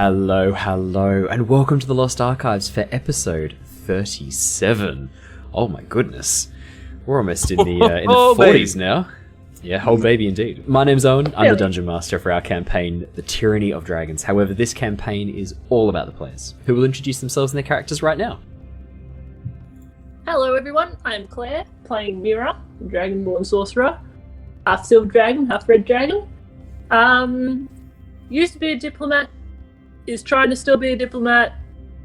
Hello, and welcome to the Lost Archives for episode 37. Oh my goodness. We're almost in the 40s now. Yeah, whole baby indeed. My name's Owen, I'm the Dungeon Master for our campaign, The Tyranny of Dragons. However, this campaign is all about the players, who will introduce themselves and their characters right now. Hello everyone, I'm Claire, playing Mira, Dragonborn Sorcerer. Half Silver Dragon, half Red Dragon. Used to be a diplomat, is trying to still be a diplomat,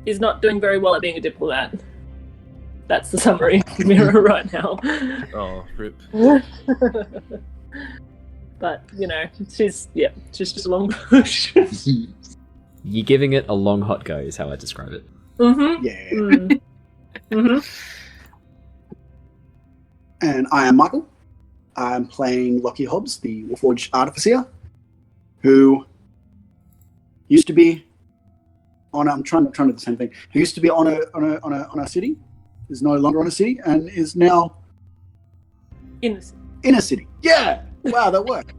is not doing very well at being a diplomat. That's the summary of Mira right now. Oh, rip. But, you know, she's just a long push. You're giving it a long hot go is how I describe it. Mm-hmm. Yeah. Mm-hmm. And I am Michael. I'm playing Lockie, the Warforged Artificer, who used to be on. I'm trying to do the same thing. Who used to be on a city, is no longer on a city, and is now In a city. Yeah. Wow, that worked.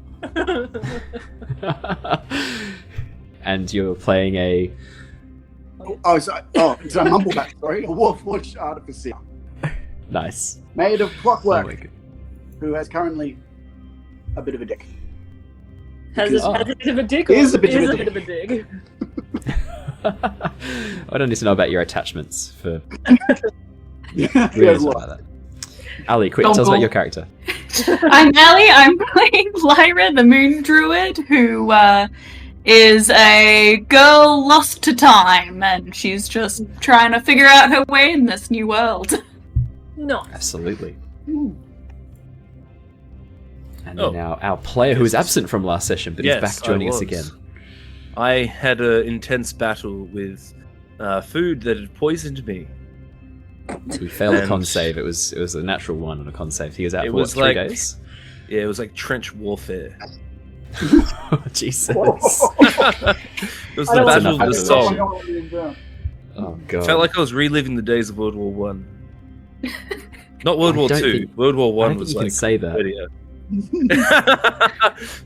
And you're playing a... Did I mumble that? Sorry, a Warforged Artificer. Nice. Made of clockwork. Oh my God. Who has currently a bit of a dick. Has a bit of a dick. Is a bit of a bit of a dick. I don't need to know about your attachments for... Yeah, Really about that. Ali, quick, tell us about your character. I'm Ali. I'm playing Lyra, the Moon Druid, who is a girl lost to time, and she's just trying to figure out her way in this new world. No. Absolutely. And then our player who was absent from last session, but he's back joining us again. I had an intense battle with food that had poisoned me. We failed a con save. It was a natural one on a con save. He was out for 3 days? Yeah, it was like trench warfare. Oh, Jesus. It was the battle of the soul. Oh, God. Felt like I was reliving the days of World War One. Not World War Two. World War One was you like. Can say that.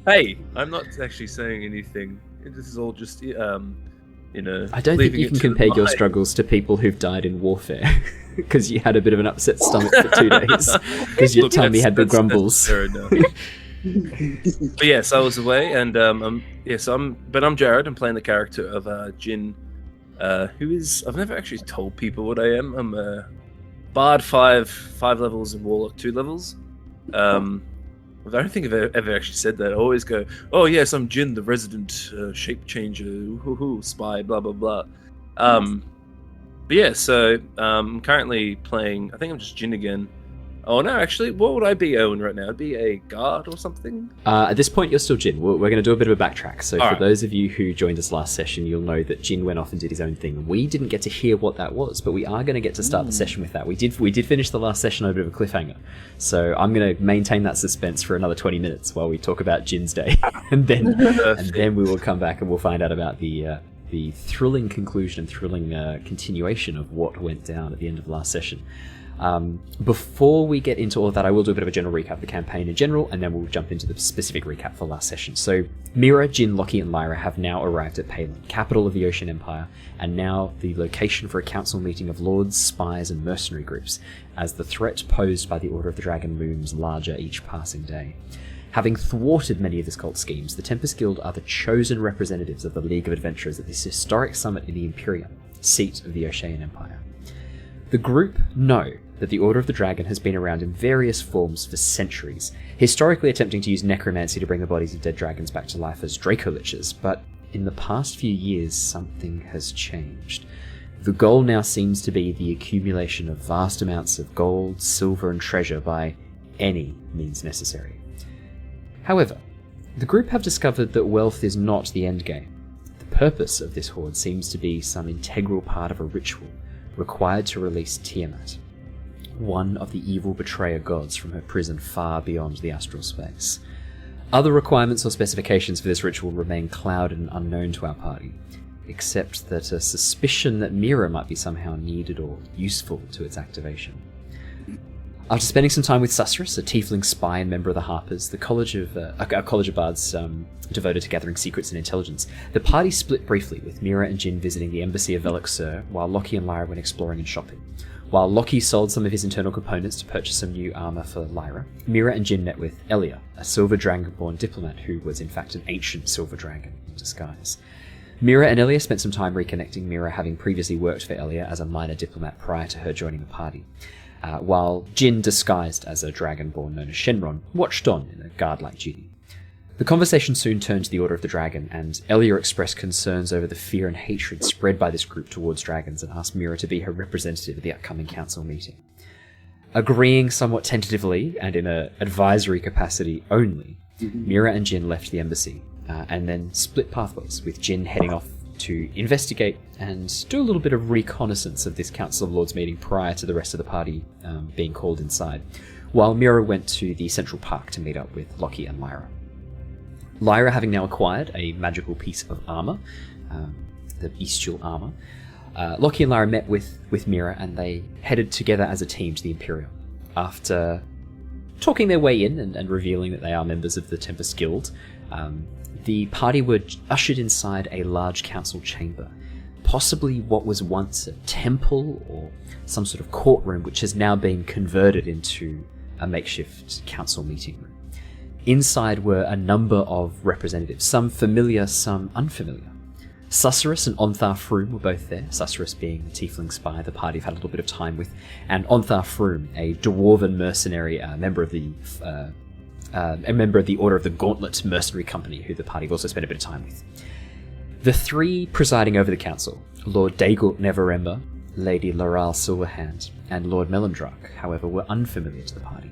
Hey, I'm not actually saying anything. This is all just, you know. I don't think you can compare your struggles to people who've died in warfare, because you had a bit of an upset stomach for 2 days, because your tummy had the grumbles. But yes, I was away, and I'm Jared. I'm playing the character of Jin, who is, I've never actually told people what I am. I'm a Bard 5 levels, and Warlock 2 levels. I don't think I've ever actually said that. I always go, oh yes, I'm Jin, the resident shape changer, spy, blah blah blah. But yeah, so I'm currently playing, I think I'm just Jin again. Oh no, actually, what would I be, Owen, right now? I'd be a guard or something? At this point, you're still Jin. We're going to do a bit of a backtrack. So All for those of you who joined us last session, you'll know that Jin went off and did his own thing. We didn't get to hear what that was, but we are going to get to start the session with that. We did finish the last session on a bit of a cliffhanger. So I'm going to maintain that suspense for another 20 minutes while we talk about Jin's day. and then we will come back and we'll find out about the thrilling conclusion and thrilling continuation of what went down at the end of the last session. Before we get into all of that, I will do a bit of a general recap of the campaign in general, and then we'll jump into the specific recap for last session. So, Mira, Jin, Lockie, and Lyra have now arrived at Palin, capital of the Ocean Empire, and now the location for a council meeting of lords, spies, and mercenary groups, as the threat posed by the Order of the Dragon looms larger each passing day. Having thwarted many of this cult schemes, the Tempest Guild are the chosen representatives of the League of Adventurers at this historic summit in the Imperium, seat of the Ocean Empire. The group know that the Order of the Dragon has been around in various forms for centuries, historically attempting to use necromancy to bring the bodies of dead dragons back to life as Dracoliches, but in the past few years something has changed. The goal now seems to be the accumulation of vast amounts of gold, silver, and treasure by any means necessary. However, the group have discovered that wealth is not the endgame. The purpose of this hoard seems to be some integral part of a ritual required to release Tiamat, one of the evil betrayer gods from her prison far beyond the astral space. Other requirements or specifications for this ritual remain clouded and unknown to our party, except that a suspicion that Mira might be somehow needed or useful to its activation. After spending some time with Susurrus, a tiefling spy and member of the Harpers, a college of bards devoted to gathering secrets and intelligence, the party split briefly, with Mira and Jin visiting the embassy of Velixur, while Lockie and Lyra went exploring and shopping. While Lockie sold some of his internal components to purchase some new armor for Lyra, Mira and Jin met with Elia, a silver dragonborn diplomat who was in fact an ancient silver dragon in disguise. Mira and Elia spent some time reconnecting, Mira having previously worked for Elia as a minor diplomat prior to her joining the party, while Jin, disguised as a dragonborn known as Shenron, watched on in a guard-like duty. The conversation soon turned to the Order of the Dragon, and Elia expressed concerns over the fear and hatred spread by this group towards dragons and asked Mira to be her representative at the upcoming council meeting. Agreeing somewhat tentatively, and in an advisory capacity only, Mira and Jin left the embassy, and then split pathways, with Jin heading off to investigate and do a little bit of reconnaissance of this Council of Lords meeting prior to the rest of the party being called inside, while Mira went to the Central Park to meet up with Lockie and Lyra. Lyra, having now acquired a magical piece of armor, the bestial armor, Lockie and Lyra met with Mira, and they headed together as a team to the Imperial. After talking their way in and revealing that they are members of the Tempest Guild, the party were ushered inside a large council chamber, possibly what was once a temple or some sort of courtroom, which has now been converted into a makeshift council meeting room. Inside were a number of representatives, some familiar, some unfamiliar. Susurrus and Ontharr Froom were both there, Susurrus being the tiefling spy the party have had a little bit of time with, and Ontharr Froom, a dwarven mercenary, a member of the Order of the Gauntlet mercenary company, who the party have also spent a bit of time with. The three presiding over the council, Lord Daegult Neverember, Lady Laral Silverhand, and Lord Melendrak, however, were unfamiliar to the party.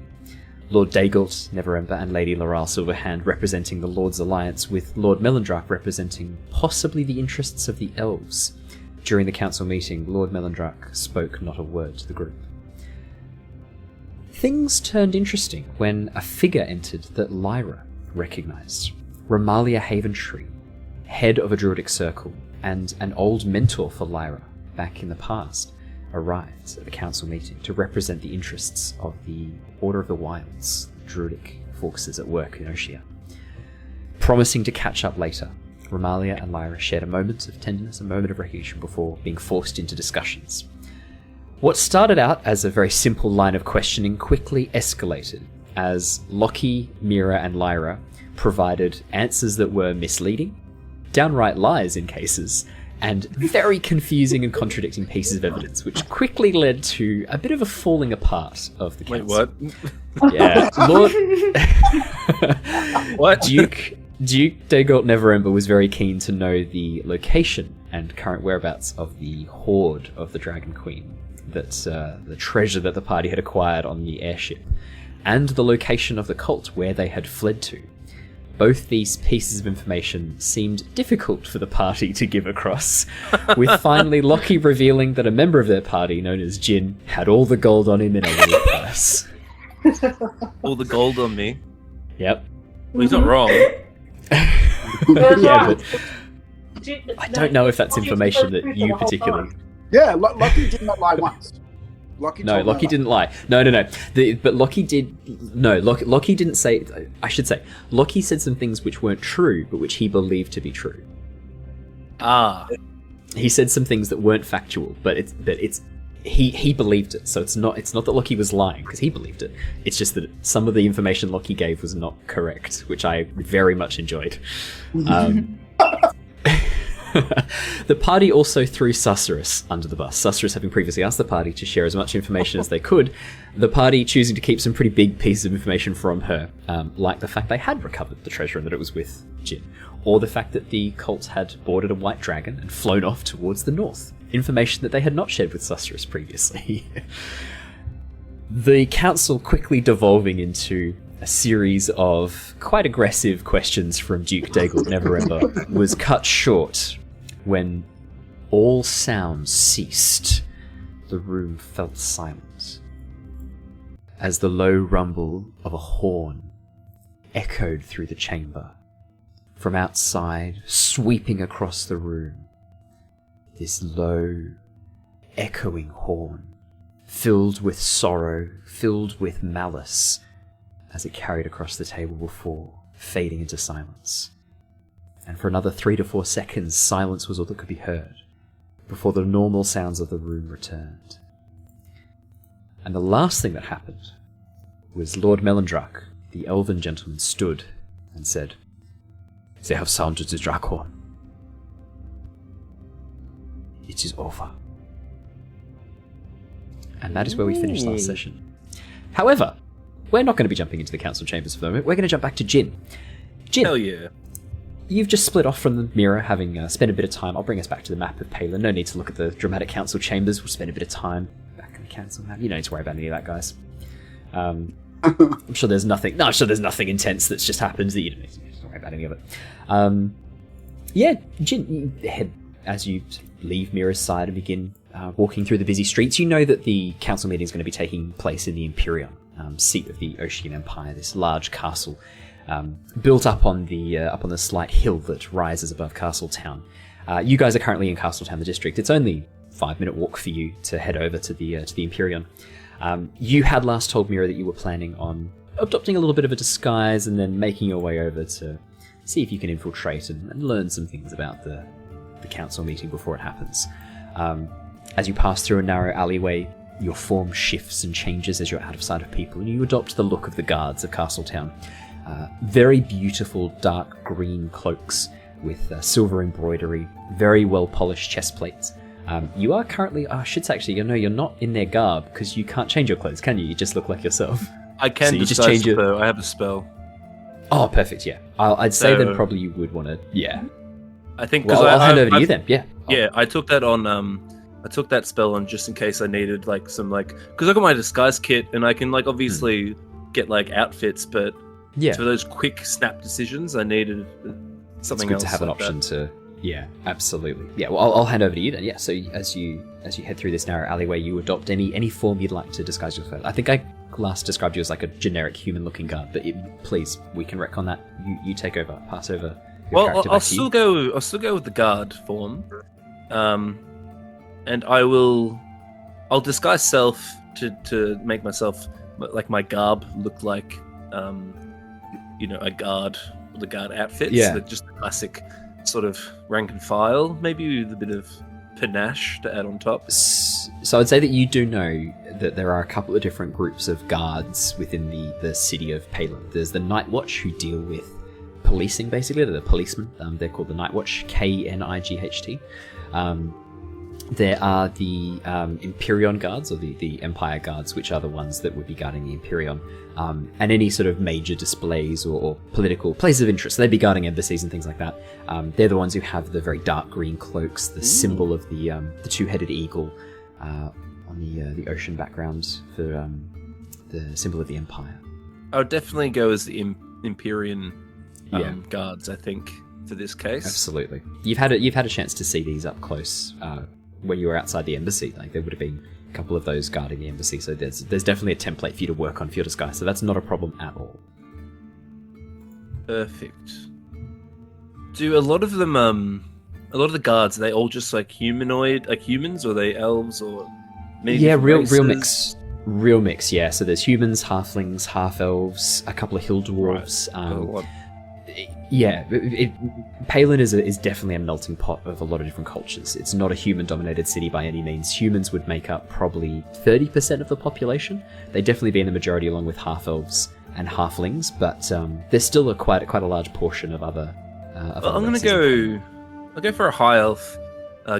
Lord Daegult Neverember and Lady Laral Silverhand representing the Lord's Alliance, with Lord Melendrak representing possibly the interests of the elves. During the council meeting, Lord Melendrak spoke not a word to the group. Things turned interesting when a figure entered that Lyra recognised. Romalia Haventree, head of a druidic circle, and an old mentor for Lyra back in the past, arrived at the council meeting to represent the interests of the Order of the Wilds, druidic forces at work in Oshia. Promising to catch up later, Romalia and Lyra shared a moment of tenderness, a moment of recognition before being forced into discussions. What started out as a very simple line of questioning quickly escalated as Lockie, Mira, and Lyra provided answers that were misleading, downright lies in cases, and very confusing and contradicting pieces of evidence, which quickly led to a bit of a falling apart of the council. Wait, what? Yeah, Lord... What? Duke Daegult Neverember was very keen to know the location and current whereabouts of the hoard of the Dragon Queen, that the treasure that the party had acquired on the airship, and the location of the cult where they had fled to. Both these pieces of information seemed difficult for the party to give across, with finally Lockie revealing that a member of their party, known as Jin, had all the gold on him in a little purse. All the gold on me? Yep. Well, he's not wrong. Yeah, but I don't know if that's information that you particularly... Yeah, Lockie did not lie once. Lockie didn't lie. No. But Lockie did... No, Lockie didn't say... I should say, Lockie said some things which weren't true, but which he believed to be true. Ah. He said some things that weren't factual, but he believed it. So it's not that Lockie was lying, because he believed it. It's just that some of the information Lockie gave was not correct, which I very much enjoyed. The party also threw Susurrus under the bus. Susurrus having previously asked the party to share as much information as they could, the party choosing to keep some pretty big pieces of information from her, like the fact they had recovered the treasure and that it was with Jin, or the fact that the cult had boarded a white dragon and flown off towards the north, information that they had not shared with Susurus previously. The council quickly devolving into a series of quite aggressive questions from Duke Daegult Neverember was cut short when all sounds ceased. The room felt silent as the low rumble of a horn echoed through the chamber. From outside, sweeping across the room, this low, echoing horn filled with sorrow, filled with malice, as it carried across the table before, fading into silence. And for another 3 to 4 seconds, silence was all that could be heard, before the normal sounds of the room returned. And the last thing that happened was Lord Melendrak, the elven gentleman, stood and said, "They have sounded the Drakhorn. It is over." And that is where we finished last session. However, we're not going to be jumping into the council chambers for the moment. We're going to jump back to Jin. Jin, Hell yeah. you've just split off from the Mira, having spent a bit of time. I'll bring us back to the map of Palin. No need to look at the dramatic council chambers. We'll spend a bit of time back in the council map. You don't need to worry about any of that, guys. I'm sure there's nothing. No, I'm sure there's nothing intense that's just happened that you don't need to worry about any of it. Yeah, Jin, you head as you leave Mira's side and begin walking through the busy streets. You know that the council meeting is going to be taking place in the Imperion, seat of the Ocean Empire. This large castle built up on the slight hill that rises above Castletown. You guys are currently in Castletown, the district. It's only a 5-minute walk for you to head over to the Imperion. You had last told Mira that you were planning on adopting a little bit of a disguise and then making your way over to see if you can infiltrate and learn some things about the council meeting before it happens. As you pass through a narrow alleyway, your form shifts and changes as you're out of sight of people, and you adopt the look of the guards of Castletown. Very beautiful dark green cloaks with silver embroidery, very well-polished chest plates. You are currently... I should say, actually, you're not in their garb, because you can't change your clothes, can you? You just look like yourself. I can so you just change it. I have a spell. Oh, perfect, yeah. I'd say then probably you would want to... Yeah. I think... Well, I'll hand over to you then, yeah. Yeah, I took that on... I took that spell on just in case I needed, like, some, like... Because I got my disguise kit, and I can, like, obviously get, like, outfits, but... Yeah. For those quick snap decisions, I needed something else. It's good to have an like option that. to... Yeah, absolutely. Yeah, well, I'll hand over to you then. Yeah, so as you head through this narrow alleyway, you adopt any form you'd like to disguise yourself. I think I last described you as like a generic human-looking guard, but please, we can retcon that. You take over, pass over. Your character I'll back to you. I'll still go with the guard form, and I'll disguise self to make myself like my garb look like a guard, the guard outfits. Yeah. Just the classic sort of rank and file, maybe with a bit of panache to add on top. So I'd say that you do know that there are a couple of different groups of guards within the city of Palin. There's the Night Watch, who deal with policing, basically. They're the policemen. They're called the Night Watch, KNIGHT. There are the Imperion guards, or the Empire guards, which are the ones that would be guarding the Imperion. And any sort of major displays or political places of interest. They'd be guarding embassies and things like that. They're the ones who have the very dark green cloaks, the symbol of the two-headed eagle on the ocean background for the symbol of the Empire. I would definitely go as the Imperion guards, I think, for this case. Absolutely. You've had a chance to see these up close when you were outside the embassy. Like, there would have been a couple of those guarding the embassy, so there's definitely a template for you to work on for your disguise, so that's not a problem at all. Perfect. Do a lot of them, a lot of the guards, are they all just like humanoid, like humans, or are they elves, or maybe real mix. Real mix, yeah. So there's humans, halflings, half-elves, a couple of hill dwarves. Right. Yeah, Palin is definitely a melting pot of a lot of different cultures. It's not a human-dominated city by any means. Humans would make up probably 30% of the population. They'd definitely be in the majority along with half-elves and halflings, but there's still quite a large portion of other... I'm going to I'll go for a high elf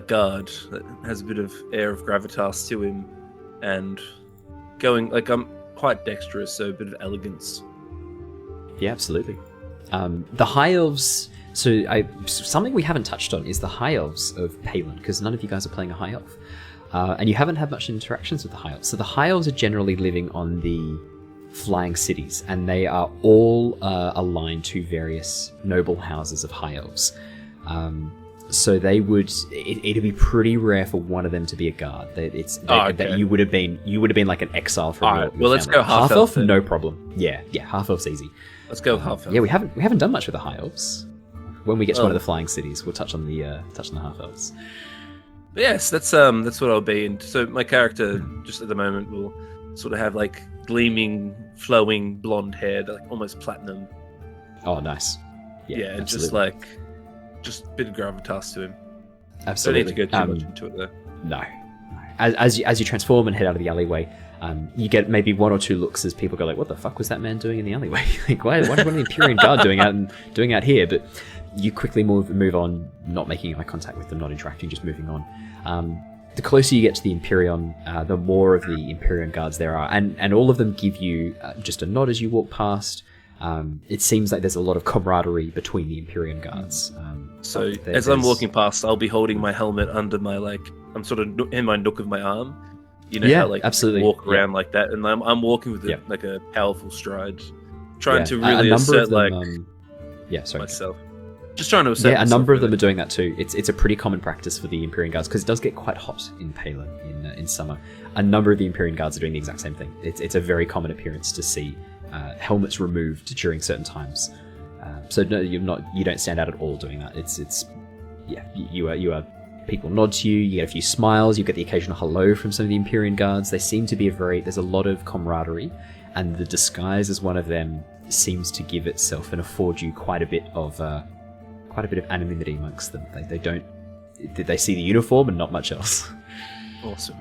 guard that has a bit of air of gravitas to him, and going, like, I'm quite dexterous, so a bit of elegance. Yeah, absolutely. The High Elves... something we haven't touched on is the High Elves of Palin, because none of you guys are playing a High Elf. And you haven't had much interactions with the High Elves. So the High Elves are generally living on the flying cities, and they are all aligned to various noble houses of High Elves. So they would... It'd be pretty rare for one of them to be a guard. That you would have been like an exile from your well, let's family. go half elf. No problem. Yeah, half elf's easy. Let's go half elf. Yeah, we haven't done much with the high elves. When we get to one of the flying cities, we'll touch on the half elves. But yes, that's what I'll be. And so my character just at the moment will sort of have like gleaming, flowing blonde hair, like almost platinum. Oh, nice. Yeah, and absolutely. just a bit of gravitas to him. Absolutely. Don't need to go too much into it though. No. As you transform and head out of the alleyway, you get maybe one or two looks as people go like, "What the fuck was that man doing in the alleyway? Like, what is the Empyrean Guard doing out here?" But you quickly move on, not making eye contact with them, not interacting, just moving on. The closer you get to the Empyrean, the more of the Empyrean Guards there are, and all of them give you just a nod as you walk past. It seems like there's a lot of camaraderie between the Empyrean Guards. So as I'm walking past, I'll be holding my helmet under my I'm sort of in my nook of my arm. You know how absolutely. walk around like that, and I'm walking with like a powerful stride, trying to really assert myself. Just trying to assert. Yeah, a number of them are doing that too. It's a pretty common practice for the Empyrean Guards because it does get quite hot in Palin in summer. A number of the Empyrean Guards are doing the exact same thing. It's a very common appearance to see helmets removed during certain times. So no, you don't stand out at all doing that. You are. People nod to you. You get a few smiles. You get the occasional hello from some of the Empyrean Guards. They seem to be there's a lot of camaraderie, and the disguise as one of them seems to give itself and afford you quite a bit of anonymity amongst them. They see the uniform and not much else. Awesome.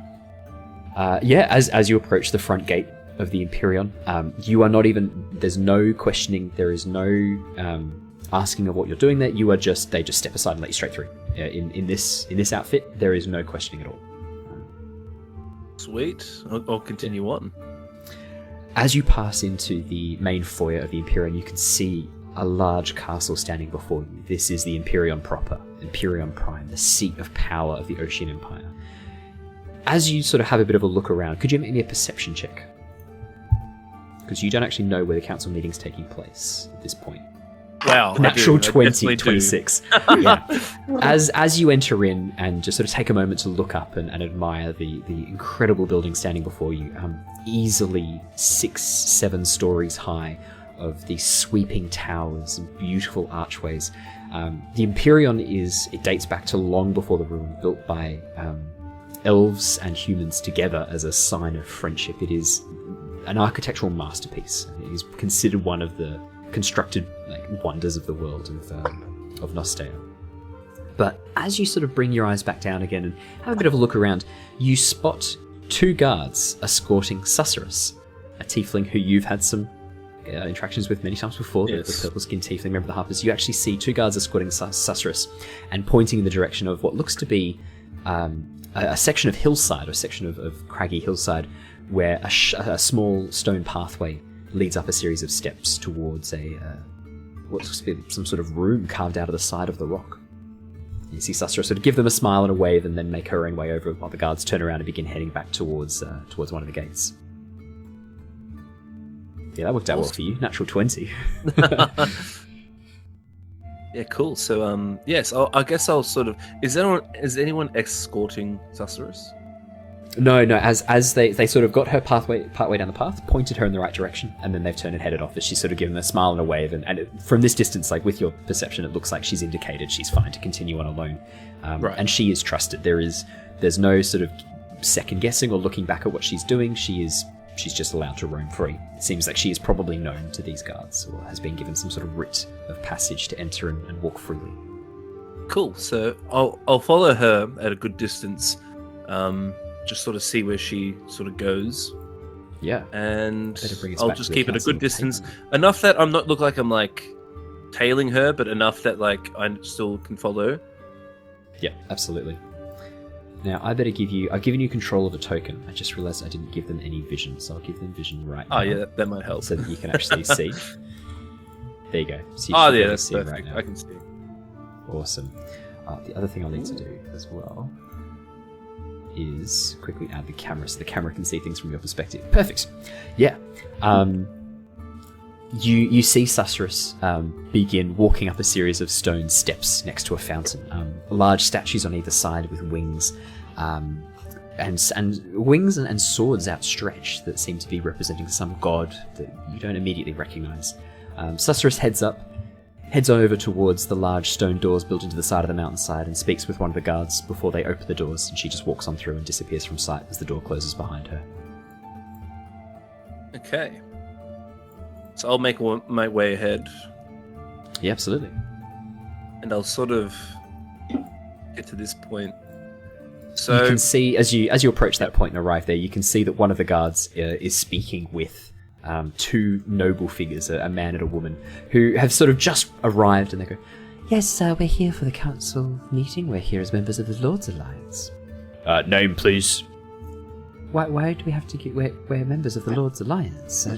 As you approach the front gate of the Empyrean, you are not even. There's no questioning. There is no asking of what you're doing there. They just step aside and let you straight through. In this outfit, there is no questioning at all. Sweet. I'll continue on. As you pass into the main foyer of the Empyrean, you can see a large castle standing before you. This is the Empyrean proper, Empyrean Prime, the seat of power of the Ocean Empire. As you sort of have a bit of a look around, could you make me a perception check? Because you don't actually know where the council meeting's taking place at this point. Wow. Natural 20, 26. Yeah. As you enter in and just sort of take a moment to look up and admire the incredible building standing before you, easily 6-7 stories high, of these sweeping towers and beautiful archways. The Empyrean it dates back to long before the ruin, built by elves and humans together as a sign of friendship. It is an architectural masterpiece. It is considered one of the constructed wonders of the world of Nostea. But as you sort of bring your eyes back down again and have a bit of a look around, you spot 2 guards escorting Susurrus, a tiefling who you've had some interactions with many times before. Yes. The purple skinned tiefling, remember the harpers. You actually see 2 guards escorting Susurrus and pointing in the direction of what looks to be a section of hillside, or a section of craggy hillside, where a small stone pathway leads up a series of steps towards what looks to be some sort of room carved out of the side of the rock. You see Susurrus sort of give them a smile and a wave, and then make her own way over while the guards turn around and begin heading back towards one of the gates. Yeah, that worked out well for you. Natural 20. Yeah, cool. So, yes, I guess I'll sort of... Is anyone escorting Susurrus? No. As they sort of got her partway down the path, pointed her in the right direction, and then they've turned and headed off as she's sort of given a smile and a wave. And from this distance, with your perception, it looks like she's indicated she's fine to continue on alone. Right. And she is trusted. There's no sort of second guessing or looking back at what she's doing. She's just allowed to roam free. It seems like she is probably known to these guards, or has been given some sort of writ of passage to enter and walk freely. Cool. So I'll follow her at a good distance, just sort of see where she sort of goes. Yeah. And I'll just keep at a good distance, enough that I'm not look like I'm tailing her, but enough that I still can follow. Yeah, absolutely. Now, I've given you control of a token. I just realized I didn't give them any vision, so I'll give them vision right now. Oh, yeah, that might help. So that you can actually see. There you go. So that's perfect. Right now. I can see. Awesome. The other thing I'll need to do as well is quickly add the camera so the camera can see things from your perspective. Perfect. Yeah. You see Susurrus begin walking up a series of stone steps next to a fountain. Large statues on either side with wings, and wings and swords outstretched that seem to be representing some god that you don't immediately recognize. Susurrus heads up. heads over towards the large stone doors built into the side of the mountainside and speaks with one of the guards before they open the doors, and she just walks on through and disappears from sight as the door closes behind her. Okay. So I'll make my way ahead. Yeah, absolutely. And I'll sort of get to this point. So you can see, as you approach that point and arrive there, you can see that one of the guards is speaking with two noble figures, a man and a woman, who have sort of just arrived, and they go, "Yes, we're here for the council meeting. We're here as members of the Lord's Alliance." Name, please. Why do we have to get... We're members of the Lord's Alliance.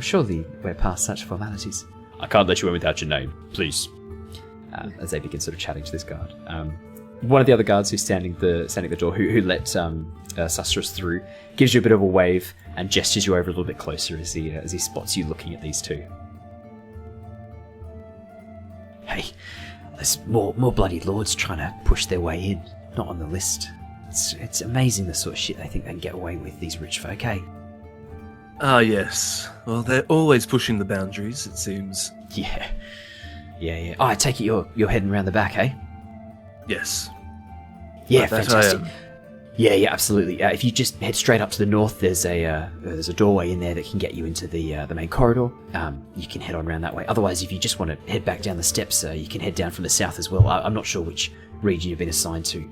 Surely we're past such formalities. I can't let you in without your name, please. As they begin sort of chatting to this guard. One of the other guards who's standing at the door, who let Sustrus through, gives you a bit of a wave and gestures you over a little bit closer as he spots you looking at these two. Hey, there's more bloody lords trying to push their way in, not on the list. It's amazing the sort of shit they think they can get away with, these rich folk, eh? Ah, yes. Well, they're always pushing the boundaries, it seems. Yeah. Oh, I take it you're heading around the back, eh? Yes. Yeah, fantastic. Yeah, absolutely. If you just head straight up to the north, there's a doorway in there that can get you into the main corridor. You can head on around that way. Otherwise, if you just want to head back down the steps, you can head down from the south as well. I'm not sure which region you've been assigned to,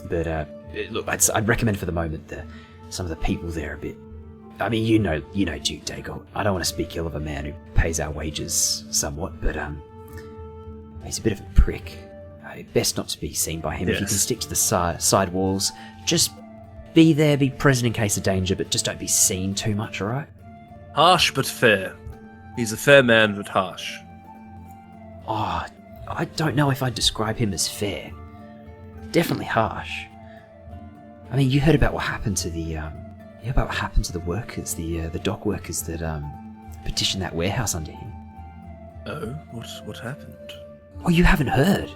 but look, I'd recommend for the moment some of the people there are a bit. I mean, you know, Duke Dago. I don't want to speak ill of a man who pays our wages somewhat, but he's a bit of a prick. Best not to be seen by him. Yes. If you can stick to the side walls, just be there, be present in case of danger, but just don't be seen too much, alright? Harsh but fair. He's a fair man, but harsh. Oh, I don't know if I'd describe him as fair. Definitely harsh. I mean, you heard about what happened to the workers, the dock workers that petitioned that warehouse under him. Oh, what happened? Oh, you haven't heard?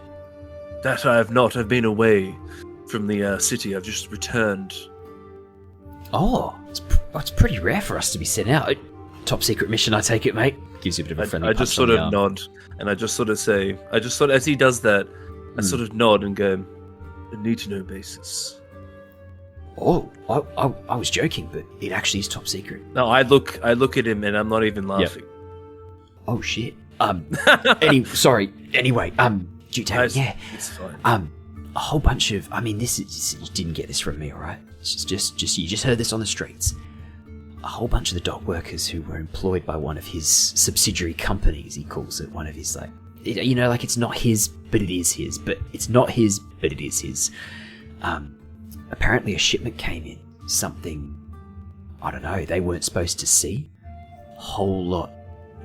That I have not. I've been away from the city. I've just returned. Oh, it's pretty rare for us to be sent out. Top secret mission, I take it, mate. Gives you a bit of a friendly I just sort of nod, and I just sort of say, as he does that, I sort of nod and go, a need-to-know basis. Oh, I was joking, but it actually is top secret. No, I look at him, and I'm not even laughing. Yep. Oh shit. Anyway, yeah, it's fine. A whole bunch of. I mean, you didn't get this from me, all right? It's just you just heard this on the streets. A whole bunch of the dock workers who were employed by one of his subsidiary companies, he calls it, one of his it's not his, but it is his. But it's not his, but it is his. Apparently, a shipment came in. Something, I don't know, they weren't supposed to see. A whole lot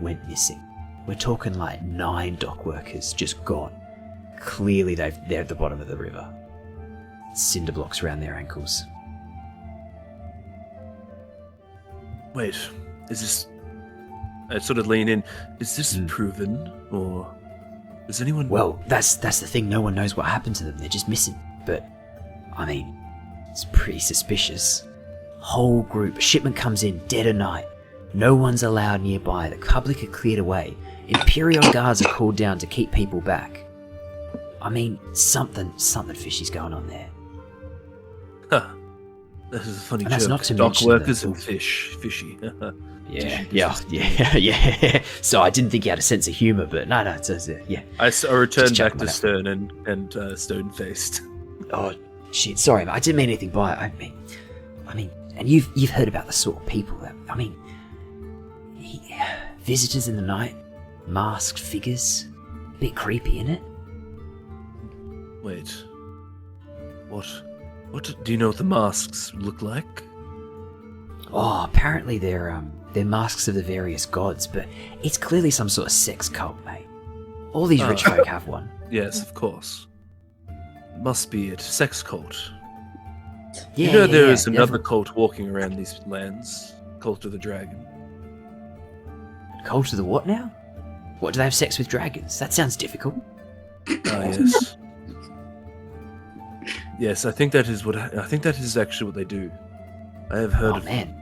went missing. We're talking like 9 dock workers just gone. Clearly they're at the bottom of the river. Cinder blocks around their ankles. Wait, is this... I sort of lean in. Is this proven, or does anyone... Well, that's the thing. No one knows what happened to them. They're just missing. But, I mean, it's pretty suspicious. Whole group. A shipment comes in dead of night. No one's allowed nearby. The public are cleared away. Imperial guards are called down to keep people back. I mean, something fishy's going on there. Huh. This is a funny and joke. That's not to Dock mention workers and fishy. Yeah. So I didn't think you had a sense of humour, but no, it's yeah. I returned back to Stern and stone-faced. Oh shit! Sorry, I didn't mean anything by it. I mean, and you've heard about the sort of people that visitors in the night, masked figures, a bit creepy, innit? Wait, what do you know what the masks look like? Oh, apparently they're masks of the various gods, but it's clearly some sort of sex cult, mate. All these rich folk have one. Yes, of course. Must be a sex cult. Yeah, there is another cult walking around these lands. Cult of the Dragon. Cult of the what now? What, do they have sex with dragons? That sounds difficult. Ah, yes. Yes, I think that is actually what they do. I have heard of. Man,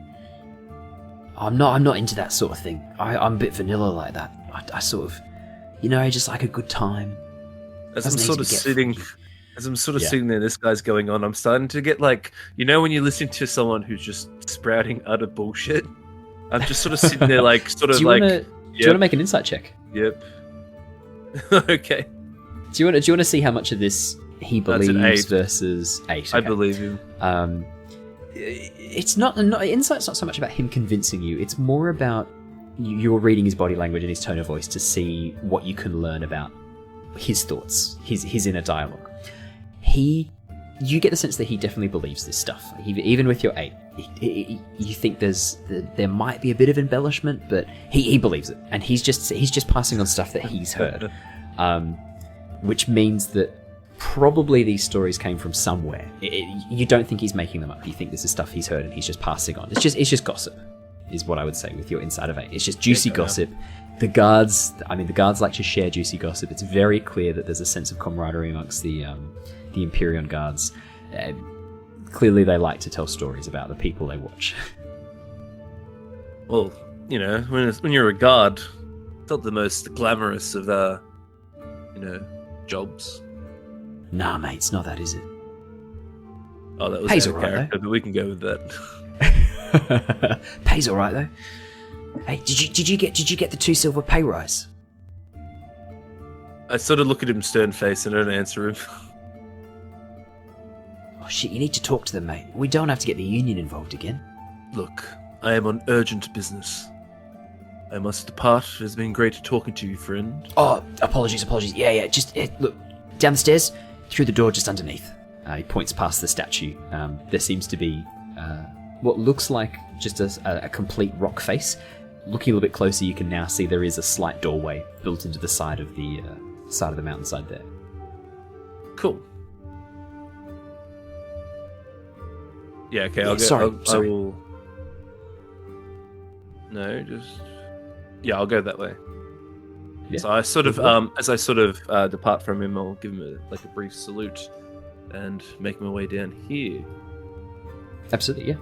I'm not into that sort of thing. I'm a bit vanilla like that. I sort of I just like a good time. As I'm Doesn't sort need of to get sitting, freaky. sitting there, this guy's going on. I'm starting to get like, when you listen to someone who's just sprouting utter bullshit. I'm just sort of sitting there, like, Do you want to make an insight check? Yep. Okay. Do you want to see how much of this he That's an believes 8. versus 8? I Okay. believe him. It's not insight's not so much about him convincing you. It's more about you're reading his body language and his tone of voice to see what you can learn about his thoughts, his inner dialogue. You get the sense that he definitely believes this stuff. Even with your 8, you think there might be a bit of embellishment, but he believes it, and he's just passing on stuff that he's heard, which means that probably these stories came from somewhere. You don't think he's making them up. You think this is stuff he's heard and he's just passing on. It's just gossip, is what I would say with your insight of 8. It's just juicy gossip. The guards like to share juicy gossip. It's very clear that there's a sense of camaraderie amongst the Empyrean guards. Clearly they like to tell stories about the people they watch. Well, when you're a guard, it's not the most glamorous of jobs. Nah, mate, it's not that, is it? Oh, that was Pays out of alright, character, but we can go with that. Pays all right though. Hey, did you get the 2 silver pay rise? I sort of look at him stern face and don't answer him. Oh shit, you need to talk to them, mate. We don't have to get the union involved again. Look, I am on urgent business. I must depart. It has been great talking to you, friend. Oh, apologies. Yeah. Just look down the stairs, through the door just underneath. He points past the statue. There seems to be what looks like just a complete rock face. Looking a little bit closer, you can now see there is a slight doorway built into the side of the mountainside there. Cool. Yeah, okay, Yeah, I'll go. sorry. I will. No, just. Yeah, I'll go that way. Yeah. So I sort of, as I depart from him, I'll give him a brief salute, and make my way down here. Absolutely, yeah.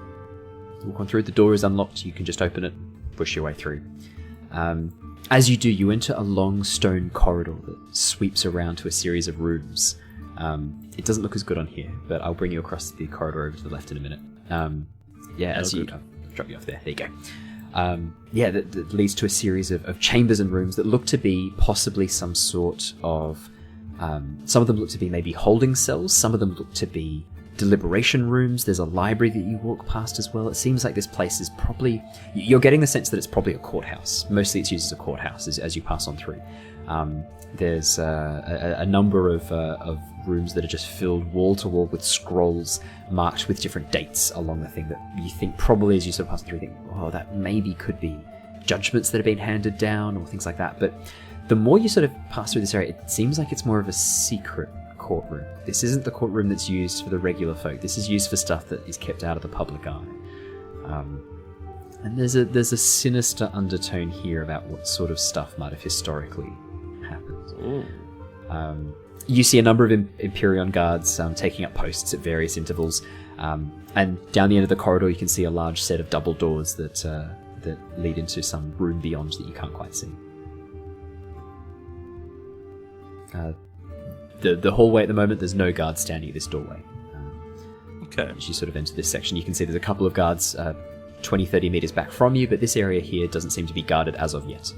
Walk on through. The door is unlocked. You can just open it, push your way through. As you do, you enter a long stone corridor that sweeps around to a series of rooms. It doesn't look as good on here, but I'll bring you across the corridor over to the left in a minute. I'll drop you off there. There you go. That leads to a series of chambers and rooms that look to be possibly some sort of... some of them look to be maybe holding cells, some of them look to be deliberation rooms. There's a library that you walk past as well. It seems like this place is probably... You're getting the sense that it's probably a courthouse. Mostly it's used as a courthouse as you pass on through. There's a number of rooms that are just filled wall to wall with scrolls marked with different dates along the thing that you think probably as you sort of pass through, you think, oh, that maybe could be judgments that have been handed down or things like that. But the more you sort of pass through this area, it seems like it's more of a secret courtroom. This isn't the courtroom that's used for the regular folk. This is used for stuff that is kept out of the public eye. And there's a sinister undertone here about what sort of stuff might have historically happened. You see a number of Empyrean guards taking up posts at various intervals, and down the end of the corridor you can see a large set of double doors that lead into some room beyond that you can't quite see. The hallway at the moment, there's no guards standing at this doorway. Okay. As you sort of enter this section, you can see there's a couple of guards 20-30 meters back from you, but this area here doesn't seem to be guarded as of yet.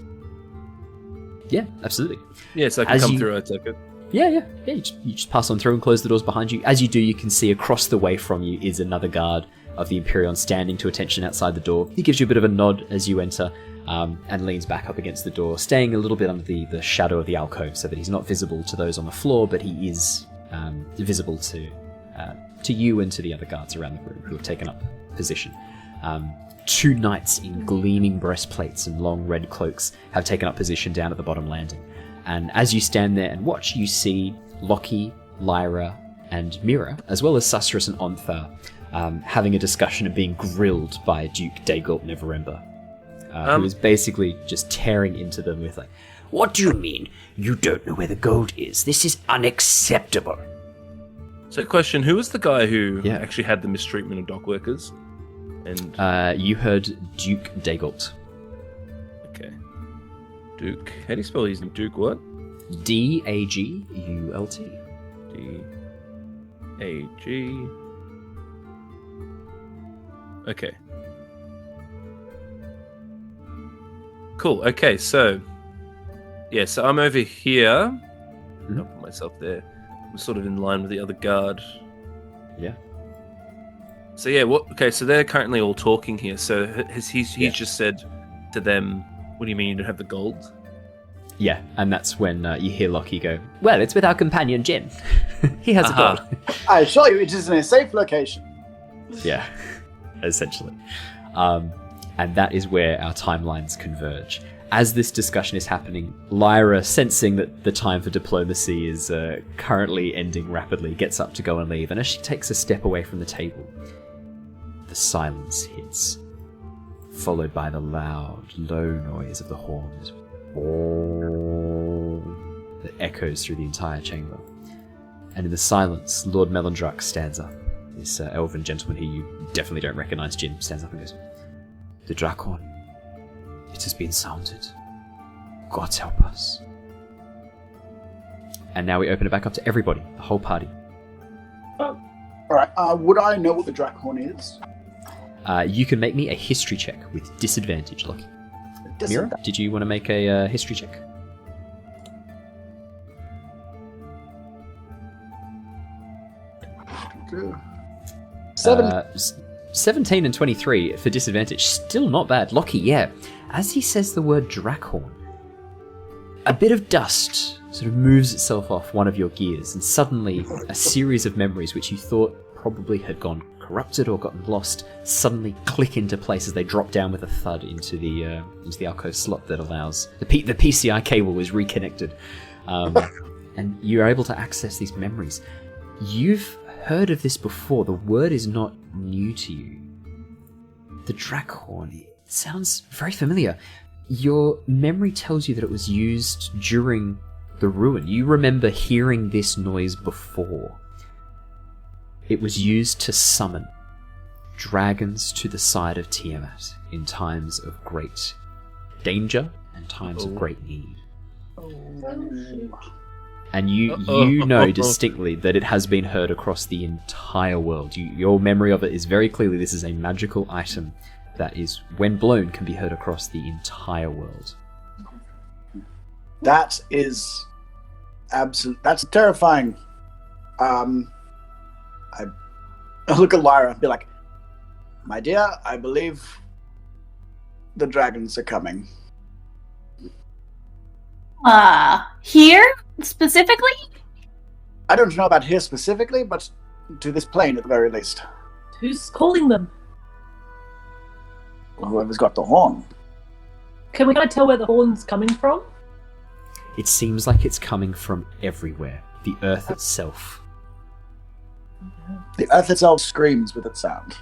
Yeah, absolutely. Yeah, so I can come through, I take it. Yeah. You just pass on through and close the doors behind you. As you do, you can see across the way from you is another guard of the Empyrean standing to attention outside the door. He gives you a bit of a nod as you enter, and leans back up against the door, staying a little bit under the shadow of the alcove so that he's not visible to those on the floor, but he is visible to you and to the other guards around the room who have taken up position. 2 knights in gleaming breastplates and long red cloaks have taken up position down at the bottom landing. And as you stand there and watch, you see Lockie, Lyra, and Mira, as well as Sussurus and Ontharr, having a discussion and being grilled by Duke Daegult Neverember, who is basically just tearing into them with like, "What do you mean? You don't know where the gold is? This is unacceptable." So, question: who was the guy who actually had the mistreatment of dock workers? And you heard Duke Daegult. Okay. Duke. How do you spell his name? Duke what? Dagult. D-A-G. Okay. Cool. Okay, so... Yeah, so I'm over here. I'll put myself there. I'm sort of in line with the other guard. Yeah. So yeah, okay, so they're currently all talking here. So he's just said to them, what do you mean you don't have the gold? Yeah, and that's when you hear Lockie go, well, it's with our companion Jin. He has a gold. I assure you it is in a safe location. Yeah, essentially. And that is where our timelines converge. As this discussion is happening, Lyra, sensing that the time for diplomacy is currently ending rapidly, gets up to go and leave, and as she takes a step away from the table, the silence hits, followed by the loud, low noise of the horns that echoes through the entire chamber. And in the silence, Lord Melandrak stands up. This elven gentleman who you definitely don't recognise, Jin, stands up and goes, "The Drakhorn. It has been sounded. God help us." And now we open it back up to everybody, the whole party. Oh. Alright, would I know what the Drakhorn is? You can make me a history check with disadvantage, Lockie. Mira, did you want to make a history check? Seven. 17 and 23 for disadvantage. Still not bad. Lockie, yeah. As he says the word Drakhorn, a bit of dust sort of moves itself off one of your gears, and suddenly a series of memories which you thought probably had gone corrupted or gotten lost suddenly click into place as they drop down with a thud into the alcove slot that allows the PCI cable is reconnected, and you're able to access these memories. You've heard of this before. The word is not new to you. The Drakhorn, it sounds very familiar. Your memory tells you that it was used during the ruin. You remember hearing this noise before. It was used to summon dragons to the side of Tiamat in times of great danger and times of great need. And you know distinctly that it has been heard across the entire world. Your memory of it is very clearly this is a magical item that is, when blown, can be heard across the entire world. That is that's terrifying. I look at Lyra and be like, "My dear, I believe the dragons are coming." Here specifically? I don't know about here specifically, but to this plane at the very least. Who's calling them? Whoever's got the horn. Can we kind of tell where the horn's coming from? It seems like it's coming from everywhere. The earth itself. The earth itself screams with its sound.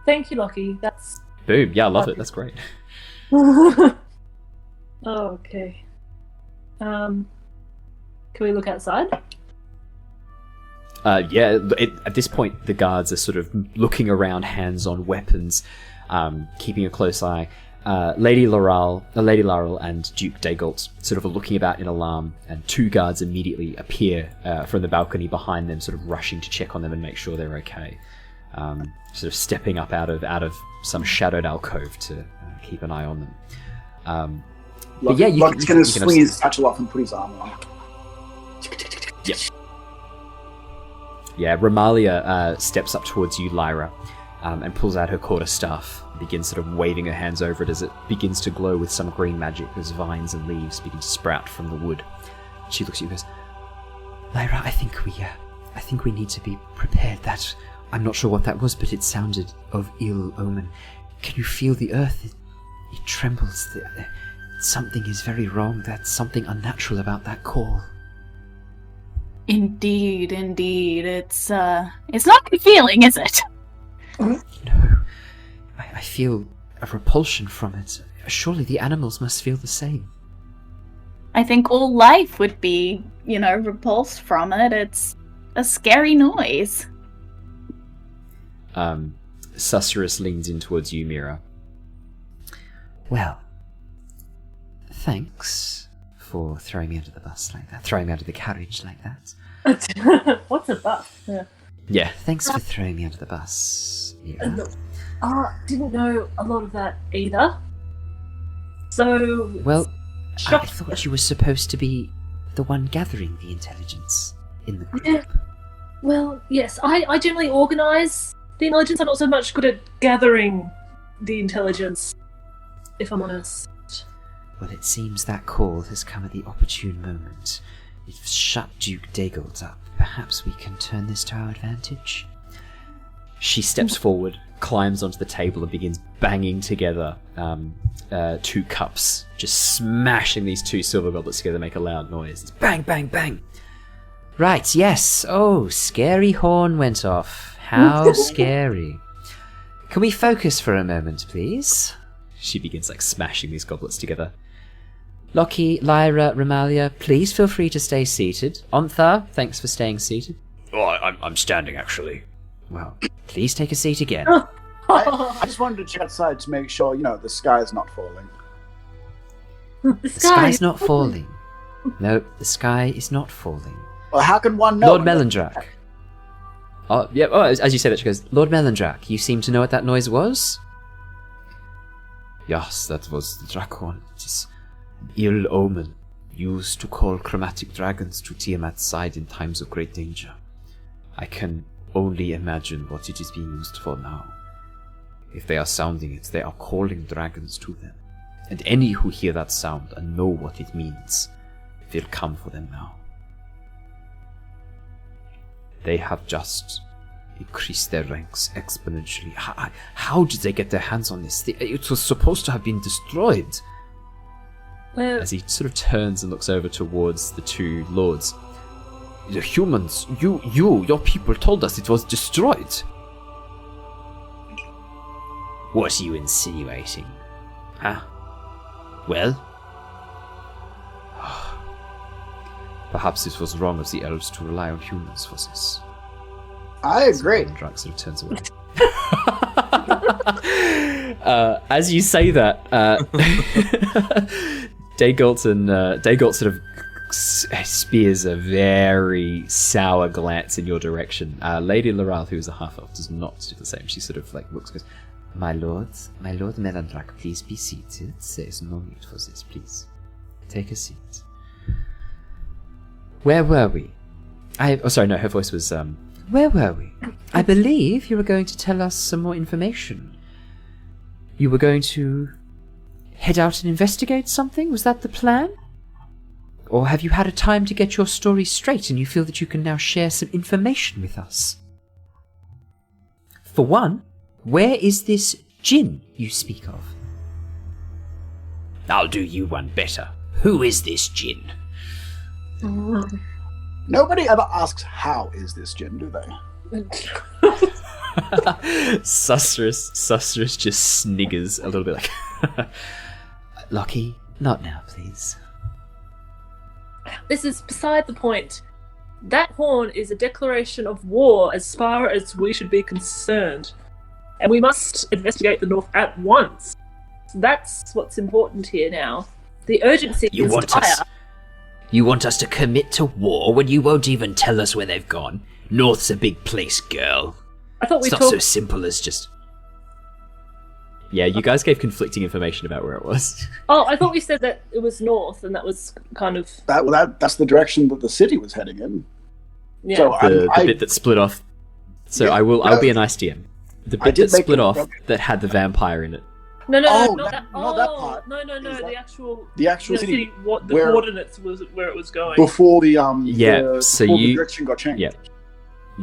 Thank you, Lockie. That's... Boom. Yeah, I love it. That's great. Okay. Can we look outside? At this point, the guards are sort of looking around, hands on weapons, keeping a close eye. Lady Laurel and Duke Dagult sort of are looking about in alarm, and two guards immediately appear from the balcony behind them, sort of rushing to check on them and make sure they're okay. Sort of stepping up out of some shadowed alcove to keep an eye on them. But yeah, Lockie's going to swing his satchel off and put his armor on. Yeah. Yeah, Romalia steps up towards you, Lyra, and pulls out her quarterstaff, and begins sort of waving her hands over it as it begins to glow with some green magic as vines and leaves begin to sprout from the wood. She looks at you and goes, "Lyra, I think we need to be prepared. I'm not sure what that was, but it sounded of ill omen. Can you feel the earth? It trembles. Something is very wrong. That's something unnatural about that call." Indeed. It's not a good feeling, is it? No. I feel a repulsion from it. Surely the animals must feel the same. I think all life would be, repulsed from it. It's a scary noise. Susurrus leans in towards you, Mira. Well, Thanks for throwing me under the bus like that. Throwing me under the carriage like that. What's a bus? Yeah. Yeah, thanks for throwing me under the bus. Mira. Didn't know a lot of that either. So. Well, I Shock- thought you were supposed to be the one gathering the intelligence in the group. Yeah. Well, yes, I generally organise the intelligence. I'm not so much good at gathering the intelligence, if I'm honest. Well, it seems that call has come at the opportune moment. It's shut Duke Dagult up. Perhaps we can turn this to our advantage. She steps forward, climbs onto the table, and begins banging together 2 cups, just smashing these 2 silver goblets together, make a loud noise. It's bang, bang, bang. Right, yes. Oh, scary horn went off. How scary. Can we focus for a moment, please? She begins smashing these goblets together. Lockie, Lyra, Ramalia, please feel free to stay seated. Ontharr, thanks for staying seated. Oh, I'm standing, actually. Well, please take a seat again. I just wanted to check outside to make sure, the sky is not falling. The sky's not falling. No, the sky is not falling. Well, how can one know? Lord Melendrak. Oh, yeah, as you say that, she goes, Lord Melendrak, you seem to know what that noise was? Yes, that was the Drakhorn. It is an ill omen, used to call chromatic dragons to Tiamat's side in times of great danger. I can only imagine what it is being used for now. If they are sounding it, they are calling dragons to them. And any who hear that sound and know what it means will come for them now. They have just increased their ranks exponentially. How did they get their hands on this? It was supposed to have been destroyed. Well, As he sort of turns and looks over towards the 2 lords. The humans, your people told us it was destroyed. What are you insinuating? Huh? Well? Perhaps it was wrong of the elves to rely on humans for this. I agree. Drax sort of turns away. As you say that, Dagult sort of spears a very sour glance in your direction. Lady Laral, who is a half-elf, does not do the same. She sort of looks and goes, My lord Melendrak, please be seated. There is no need for this, please. Take a seat. Where were we? Her voice was, where were we? I believe you were going to tell us some more information. You were going to head out and investigate something? Was that the plan? Or have you had a time to get your story straight and you feel that you can now share some information with us? For one, where is this djinn you speak of? I'll do you one better. Who is this djinn? Nobody ever asks, how is this djinn, do they? Susurrus just sniggers a little bit Lockie, not now, please. This is beside the point. That horn is a declaration of war as far as we should be concerned. And we must investigate the north at once. That's what's important here now. The urgency is dire. You want us to commit to war when you won't even tell us where they've gone? North's a big place, girl. I thought it's not so simple as just... Yeah, you guys gave conflicting information about where it was. Oh, I thought we said that it was north, and that was kind of... That's the direction that the city was heading in. Yeah. So the bit that split off. So yeah, I'll be a nice DM. The bit that split off that had the vampire in it. No, not not that part. No, the actual city. The coordinates was where it was going. Before the the direction got changed. Yeah.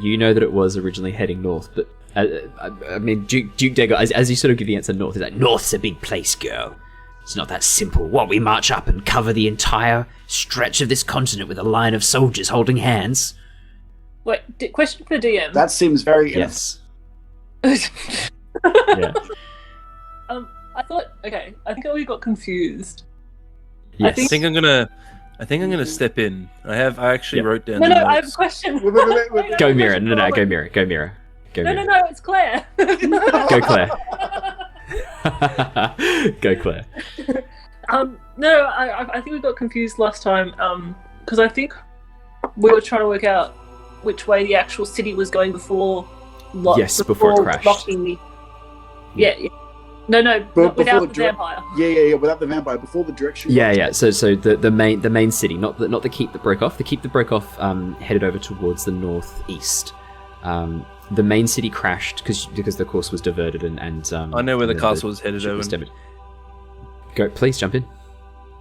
You know that it was originally heading north, but I mean, Duke Dagult, as you sort of give the answer north, is like, North's a big place, girl. It's not that simple. What, we march up and cover the entire stretch of this continent with a line of soldiers holding hands? Wait, question for DM. That seems very... Yes. Yeah. I thought, okay, I think we got confused. Yes. I think I'm gonna step in. I actually wrote down. No, I have a question. Wait. Go Mira. Go Mira. No, it's Claire. Go Claire. Go Claire. No, I think we got confused last time. Because I think we were trying to work out which way the actual city was going before. Before it crashed. Lockie. Yeah. No, not without the vampire. Yeah, without the vampire, before the direction. Yeah. So the main city, not the keep that broke off. The keep that broke off headed over towards the northeast. The main city crashed because the course was diverted and I know where the castle was headed over. Go, please jump in.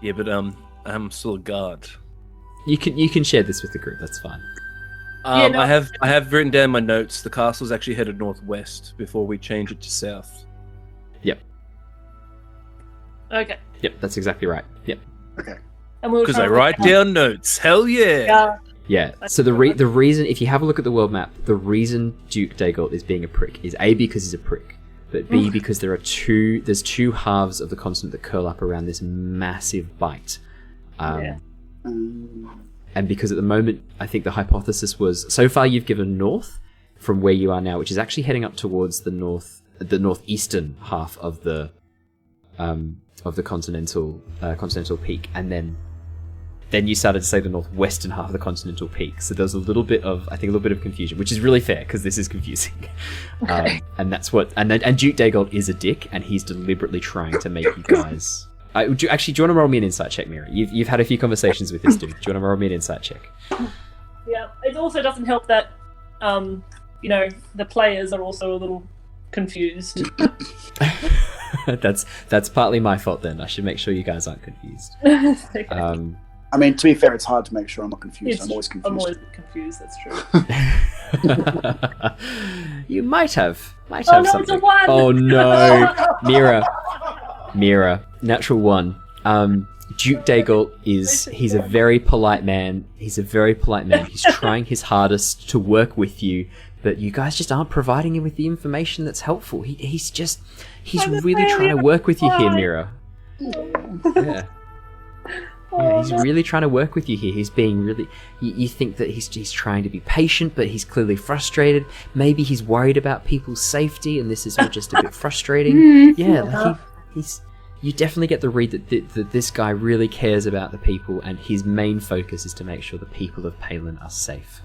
Yeah, but I'm still a guard. You can share this with the group. That's fine. I have written down my notes. The castle's actually headed northwest before we change it to south. Yep. Okay. Yep, that's exactly right. Yep. Okay. Because I write down notes. Hell yeah. Yeah. So the reason, if you have a look at the world map, the reason Duke Dagolt is being a prick is A, because he's a prick, but B, because there's two halves of the continent that curl up around this massive bite. And because at the moment, I think the hypothesis was, so far you've given north from where you are now, which is actually heading up towards the northeastern half of the continental peak, and then you started to say the northwestern half of the continental peak. So there's a little bit of confusion, which is really fair because this is confusing. Okay. And that's what and Duke Dagolt is a dick, and he's deliberately trying to make you guys. Do you want to roll me an insight check, Mira? You've had a few conversations with this dude. Do you want to roll me an insight check? Yeah. It also doesn't help that the players are also a little confused. That's partly my fault then. I should make sure you guys aren't confused. Okay. I mean, to be fair, it's hard to make sure I'm not confused. I'm always confused. I'm always confused, that's true. You might have no, something. it's a 1! Oh no. Mira, natural 1. Duke Dagolt he's a very polite man. He's trying his hardest to work with you, but you guys just aren't providing him with the information that's helpful. He's really trying to work with you here, Mira. Yeah. Yeah, he's really trying to work with you here. He's being really... You think that he's trying to be patient, but he's clearly frustrated. Maybe he's worried about people's safety, and this is all just a bit frustrating. Yeah, you definitely get the read that this guy really cares about the people, and his main focus is to make sure the people of Palin are safe.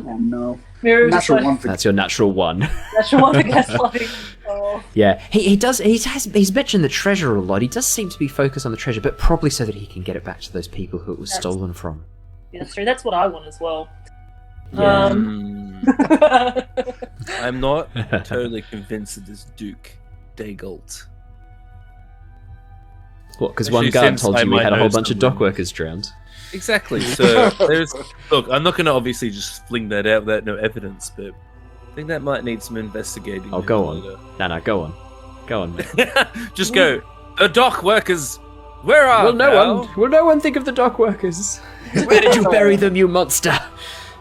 Oh no. Natural 1 for... That's your natural 1. Natural 1 for gaslighting. Oh. Yeah, he's mentioned the treasure a lot. He does seem to be focused on the treasure, but probably so that he can get it back to those people who it was stolen from. Yeah, that's true. That's what I want as well. Yeah. I'm not totally convinced that this Duke Dagolt. What? Because one guard told you we had a whole bunch of dock workers drowned. Exactly. So look, I'm not going to obviously just fling that out without no evidence, but I think that might need some investigating. Oh, go on. No, go on. Go on, man. Just go. The dock workers. Where are? Will no one think of the dock workers? Where did you bury them, you monster?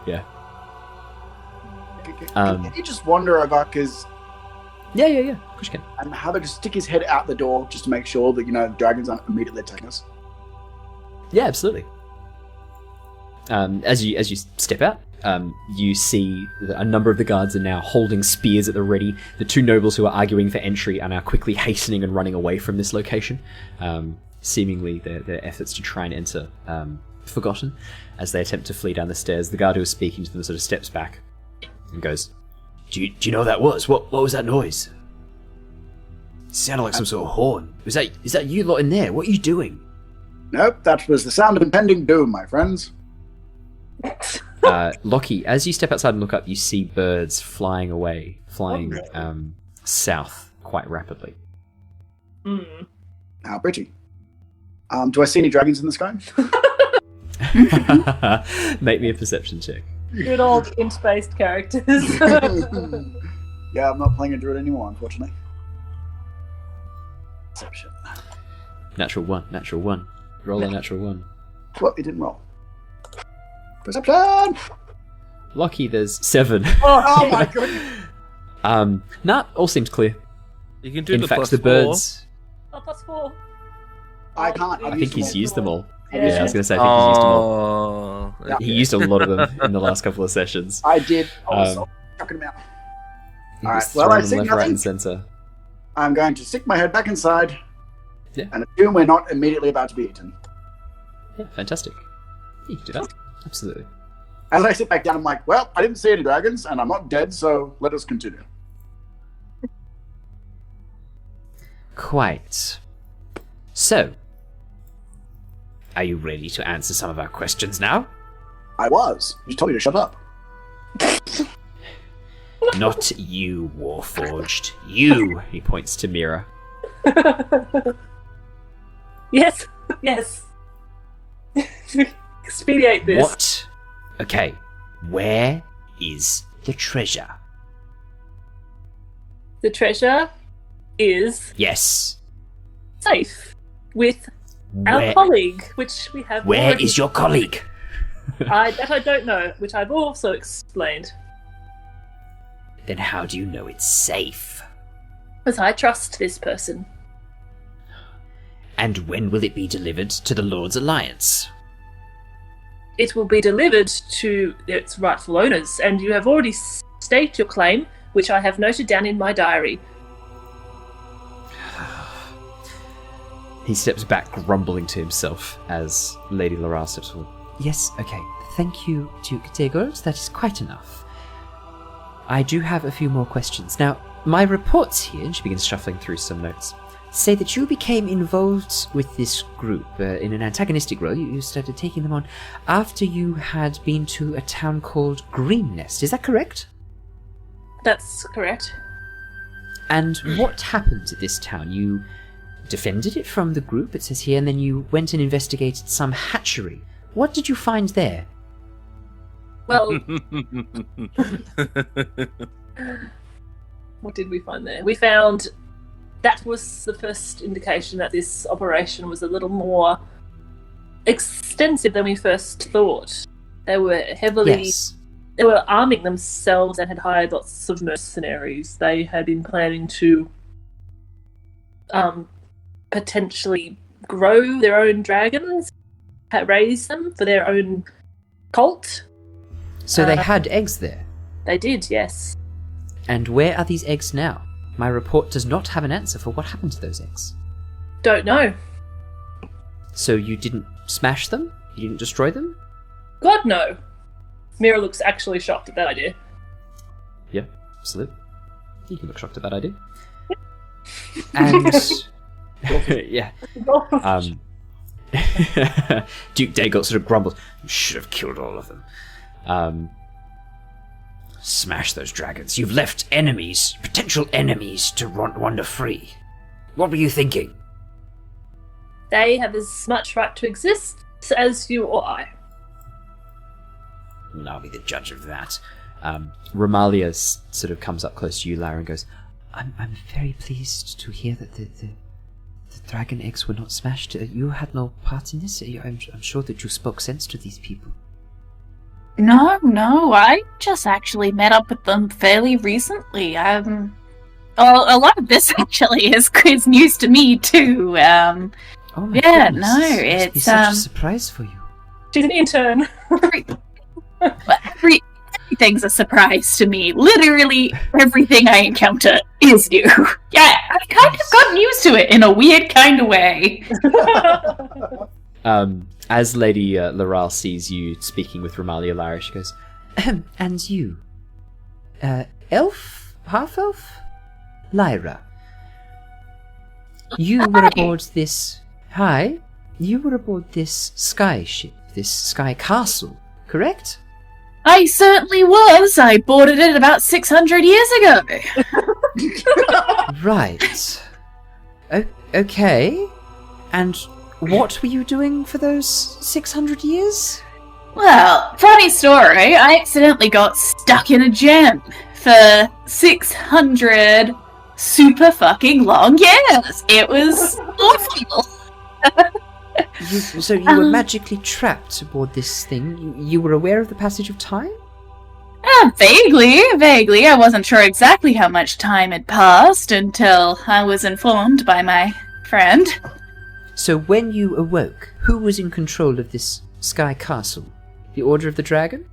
Yeah. Can you just wander over? Because yeah. Of course you can. And have to just stick his head out the door just to make sure that the dragons aren't immediately attacking us. Yeah, absolutely. As you step out, you see that a number of the guards are now holding spears at the ready. The two nobles who are arguing for entry are now quickly hastening and running away from this location, seemingly their efforts to try and enter forgotten. As they attempt to flee down the stairs, the guard who is speaking to them sort of steps back and goes, Do you know what that was? What was that noise? It sounded like some sort of horn. Is that you lot in there? What are you doing? Nope, that was the sound of impending doom, my friends. Lockie, as you step outside and look up, you see birds flying south quite rapidly. How pretty. Do I see any dragons in the sky? Make me a perception check. Good old int-based characters. Yeah, I'm not playing a druid anymore, unfortunately. Perception. Natural 1. Roll a natural 1. Well, it didn't roll. Perception! Lockie, there's 7. Oh my god! Nah, all seems clear. You can do In the fact, plus the 4. birds... Oh, +4. I can't. I think he's used them all. Yeah. Yeah, I was going to say, I think he's used them all. Okay. He used a lot of them in the last couple of sessions. I did. I was chucking them out. He Alright, was well, throwing I them see left, right, nothing. and centre. I'm going to stick my head back inside. Yeah. And assume we're not immediately about to be eaten. Yeah, fantastic. You can do that. Absolutely. As I sit back down, I'm like, well, I didn't see any dragons, and I'm not dead, so let us continue. Quite. So, are you ready to answer some of our questions now? I was. You told me to shut up. Not you, Warforged. You, he points to Mira. Yes. Expedite this. What? Okay, where is the treasure? The treasure is Yes. safe with our Where, colleague, which we have. where already- is your colleague? That I don't know, which I've also explained. Then how do you know it's safe? Because I trust this person. And when will it be delivered to the Lord's Alliance? It will be delivered to its rightful owners, and you have already staked your claim, which I have noted down in my diary. He steps back, grumbling to himself as Lady Lyra steps forward. Yes, okay. Thank you, Duke Dagold. That is quite enough. I do have a few more questions. Now, my reports here, and she begins shuffling through some notes, say that you became involved with this group in an antagonistic role. You started taking them on after you had been to a town called Green Nest. Is that correct? That's correct. And what happened at this town? You defended it from the group, it says here, and then you went and investigated some hatchery. What did you find there? Well, what did we find there? We found that was the first indication that this operation was a little more extensive than we first thought. They were heavily... Yes. They were arming themselves and had hired lots of mercenaries. They had been planning to potentially grow their own dragons, raise them for their own cult. So they had eggs there. They did, yes. And where are these eggs now? My report does not have an answer for what happened to those eggs. Don't know. So you didn't smash them? You didn't destroy them? God, no. Mira looks actually shocked at that idea. Yeah, absolutely. You can look shocked at that idea. And... yeah. Duke Dagold sort of grumbles. You should have killed all of them. Smash those dragons. You've left enemies, potential enemies, to wander free. What were you thinking? They have as much right to exist as you or I. And I'll be the judge of that. Romalia sort of comes up close to you, Lyra, and goes, I'm very pleased to hear that the dragon eggs were not smashed. You had no part in this. I'm sure that you spoke sense to these people. No, I just actually met up with them fairly recently. A lot of this actually is news to me too. Oh my yeah, goodness. no, It must be it's such a surprise for you. She's an intern. Everything's a surprise to me. Literally everything I encounter is new. Yeah, I've kind of gotten used to it in a weird kind of way. As Lady Laral sees you speaking with Romalia Lyra, she goes, and you? Elf? Half-elf? Lyra. You were aboard this... Hi? You were aboard this sky ship, this sky castle, correct? I certainly was. I boarded it about 600 years ago. Right. Okay. And what were you doing for those 600 years? Well, funny story. I accidentally got stuck in a jam for 600 super fucking long years. It was awful. So you were magically trapped aboard this thing? You were aware of the passage of time? Vaguely. I wasn't sure exactly how much time had passed until I was informed by my friend. So when you awoke, who was in control of this sky castle? The Order of the Dragon?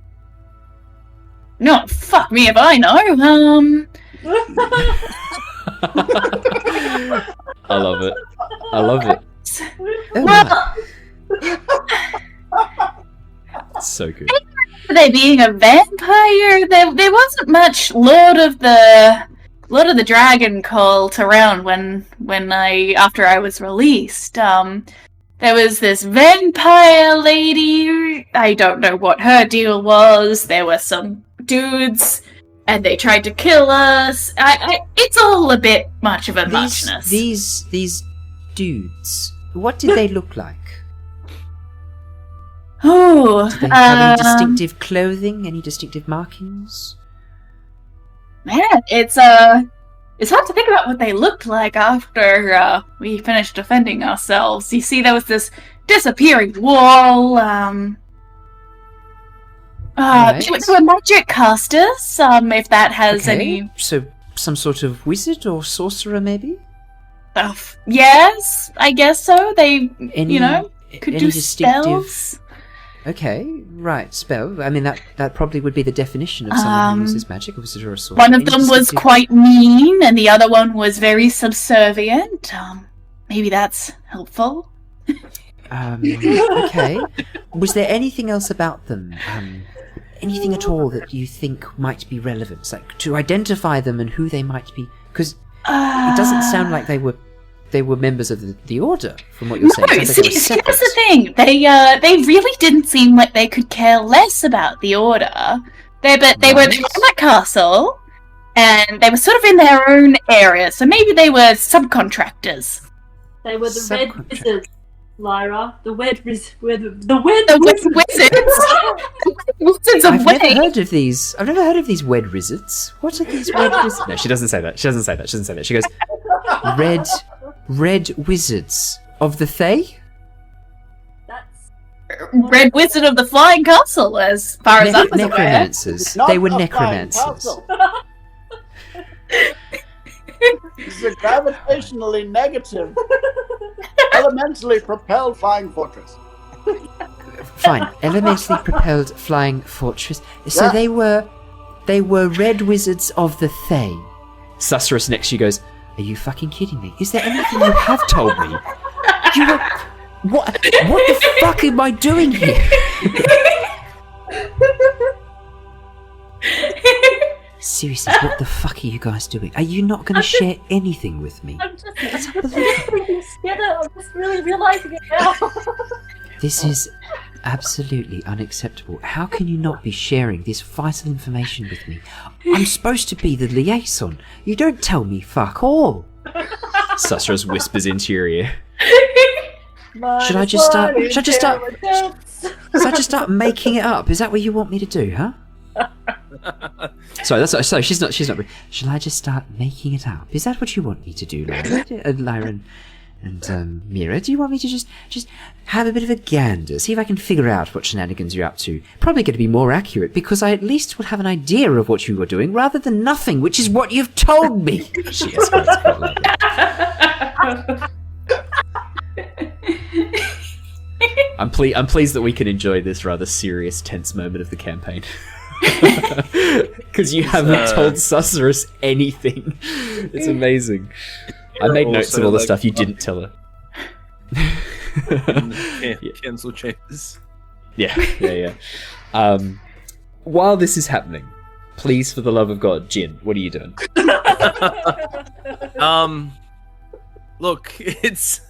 No, fuck me if I know. I love it. I love it. Oh, Well, it's so good. they being a vampire, there wasn't much Lord of the Dragon cult around when after I was released. There was this vampire lady. I don't know what her deal was. There were some dudes, and they tried to kill us. It's all a bit much of a muchness. These dudes. What did they look like? Oh, Did they have any distinctive clothing? Any distinctive markings? man, it's hard to think about what they looked like after we finished defending ourselves. You see, there was this disappearing wall. Right. They were magic casters. If that has any. So some sort of wizard or sorcerer, maybe? Yes, I guess so. They, Any, could any do distinctive... spells. Okay, right, spell. I mean, that probably would be the definition of someone who uses magic, a wizard or a sorcerer. One of Any them was distinctive- quite mean, and the other one was very subservient. Maybe that's helpful. Okay. Was there anything else about them? Anything at all that you think might be relevant? Like, to identify them and who they might be? Because it doesn't sound like they were members of the Order, from what you're saying. No, It sounds like they were see, separate. that's the thing. They really didn't seem like they could care less about the Order. They were Right. in that castle, and they were sort of in their own area, so maybe they were subcontractors. They were the red Subcontract. wizards, Lyra. The red wizards. The wizards of I've never Wade. heard of these. I've never heard of these wed wizards. What are these wed wizards? No, she doesn't say that. She doesn't say that. She goes, red wizards of the Fae? That's Red Wizard of the Flying Castle, as far as I was aware. Necromancers. Not They were a flying necromancers. castle. It's a gravitationally negative, elementally propelled flying fortress. Fine, elementally propelled flying fortress. So Yeah. they were red wizards of the Fae. Susurrus next to you goes, "Are you fucking kidding me? Is there anything you have told me? You were... What the fuck am I doing here?" Seriously, what the fuck are you guys doing? Are you not going to share anything with me? I'm just putting things together. I'm just really realizing it now. This is absolutely unacceptable. How can you not be sharing this vital information with me? I'm supposed to be the liaison. You don't tell me fuck all. Susurrus whispers into your ear. Should I just start making it up? Is that what you want me to do, huh? Sorry, she's not. Shall I just start making it up? Is that what you want me to do, Lyra? Lyra and Mira, do you want me to just have a bit of a gander, see if I can figure out what shenanigans you're up to? Probably going to be more accurate because I at least would have an idea of what you were doing rather than nothing, which is what you've told me. She escalates quite loudly. I'm pleased that we can enjoy this rather serious, tense moment of the campaign. Because you haven't told Susurrus anything. It's amazing. I made notes of all the stuff you didn't tell her. Cancel chambers. Yeah. While this is happening, please, for the love of God, Jin, what are you doing? Look, it's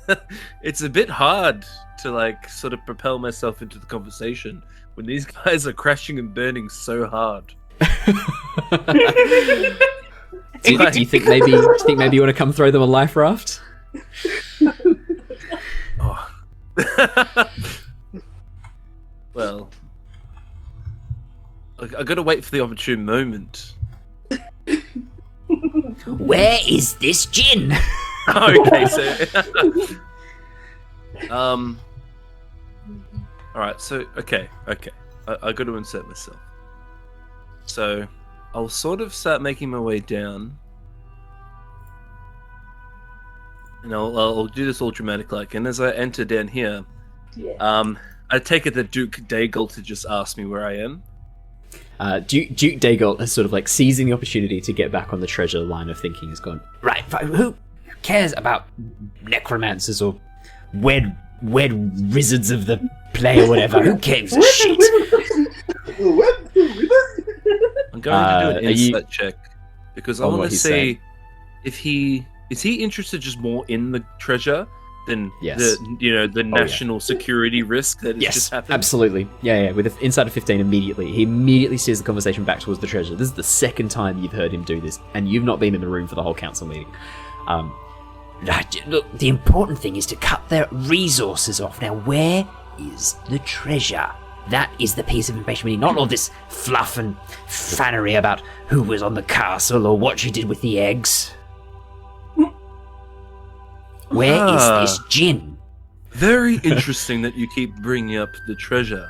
a bit hard to sort of propel myself into the conversation when these guys are crashing and burning so hard. Do you think maybe you want to come throw them a life raft? Oh. Well, I gotta wait for the opportune moment. Where is this Jin? Okay, so alright, so okay. I gotta insert myself. So I'll sort of start making my way down. And I'll do this all dramatic like, and as I enter down here, Yeah. I take it that Duke Daigle to just ask me where I am. Duke Daigle has sort of seizing the opportunity to get back on the treasure line of thinking has gone, right, who cares about necromancers or wed wizards of the play or whatever? Who gives a shit? I'm going to do an are you- insight check because I On want what to he's see saying. if he is interested just more in the treasure than Yes. the national security risk that has Yes, just happened. absolutely. Yeah. With an insight of 15 immediately. He immediately steers the conversation back towards the treasure. This is the second time you've heard him do this, and you've not been in the room for the whole council meeting. Look, the important thing is to cut their resources off. Now, where is the treasure? That is the piece of information we need, not all this fluff and fannery about who was on the castle or what she did with the eggs. Where is this gin? Very interesting that you keep bringing up the treasure.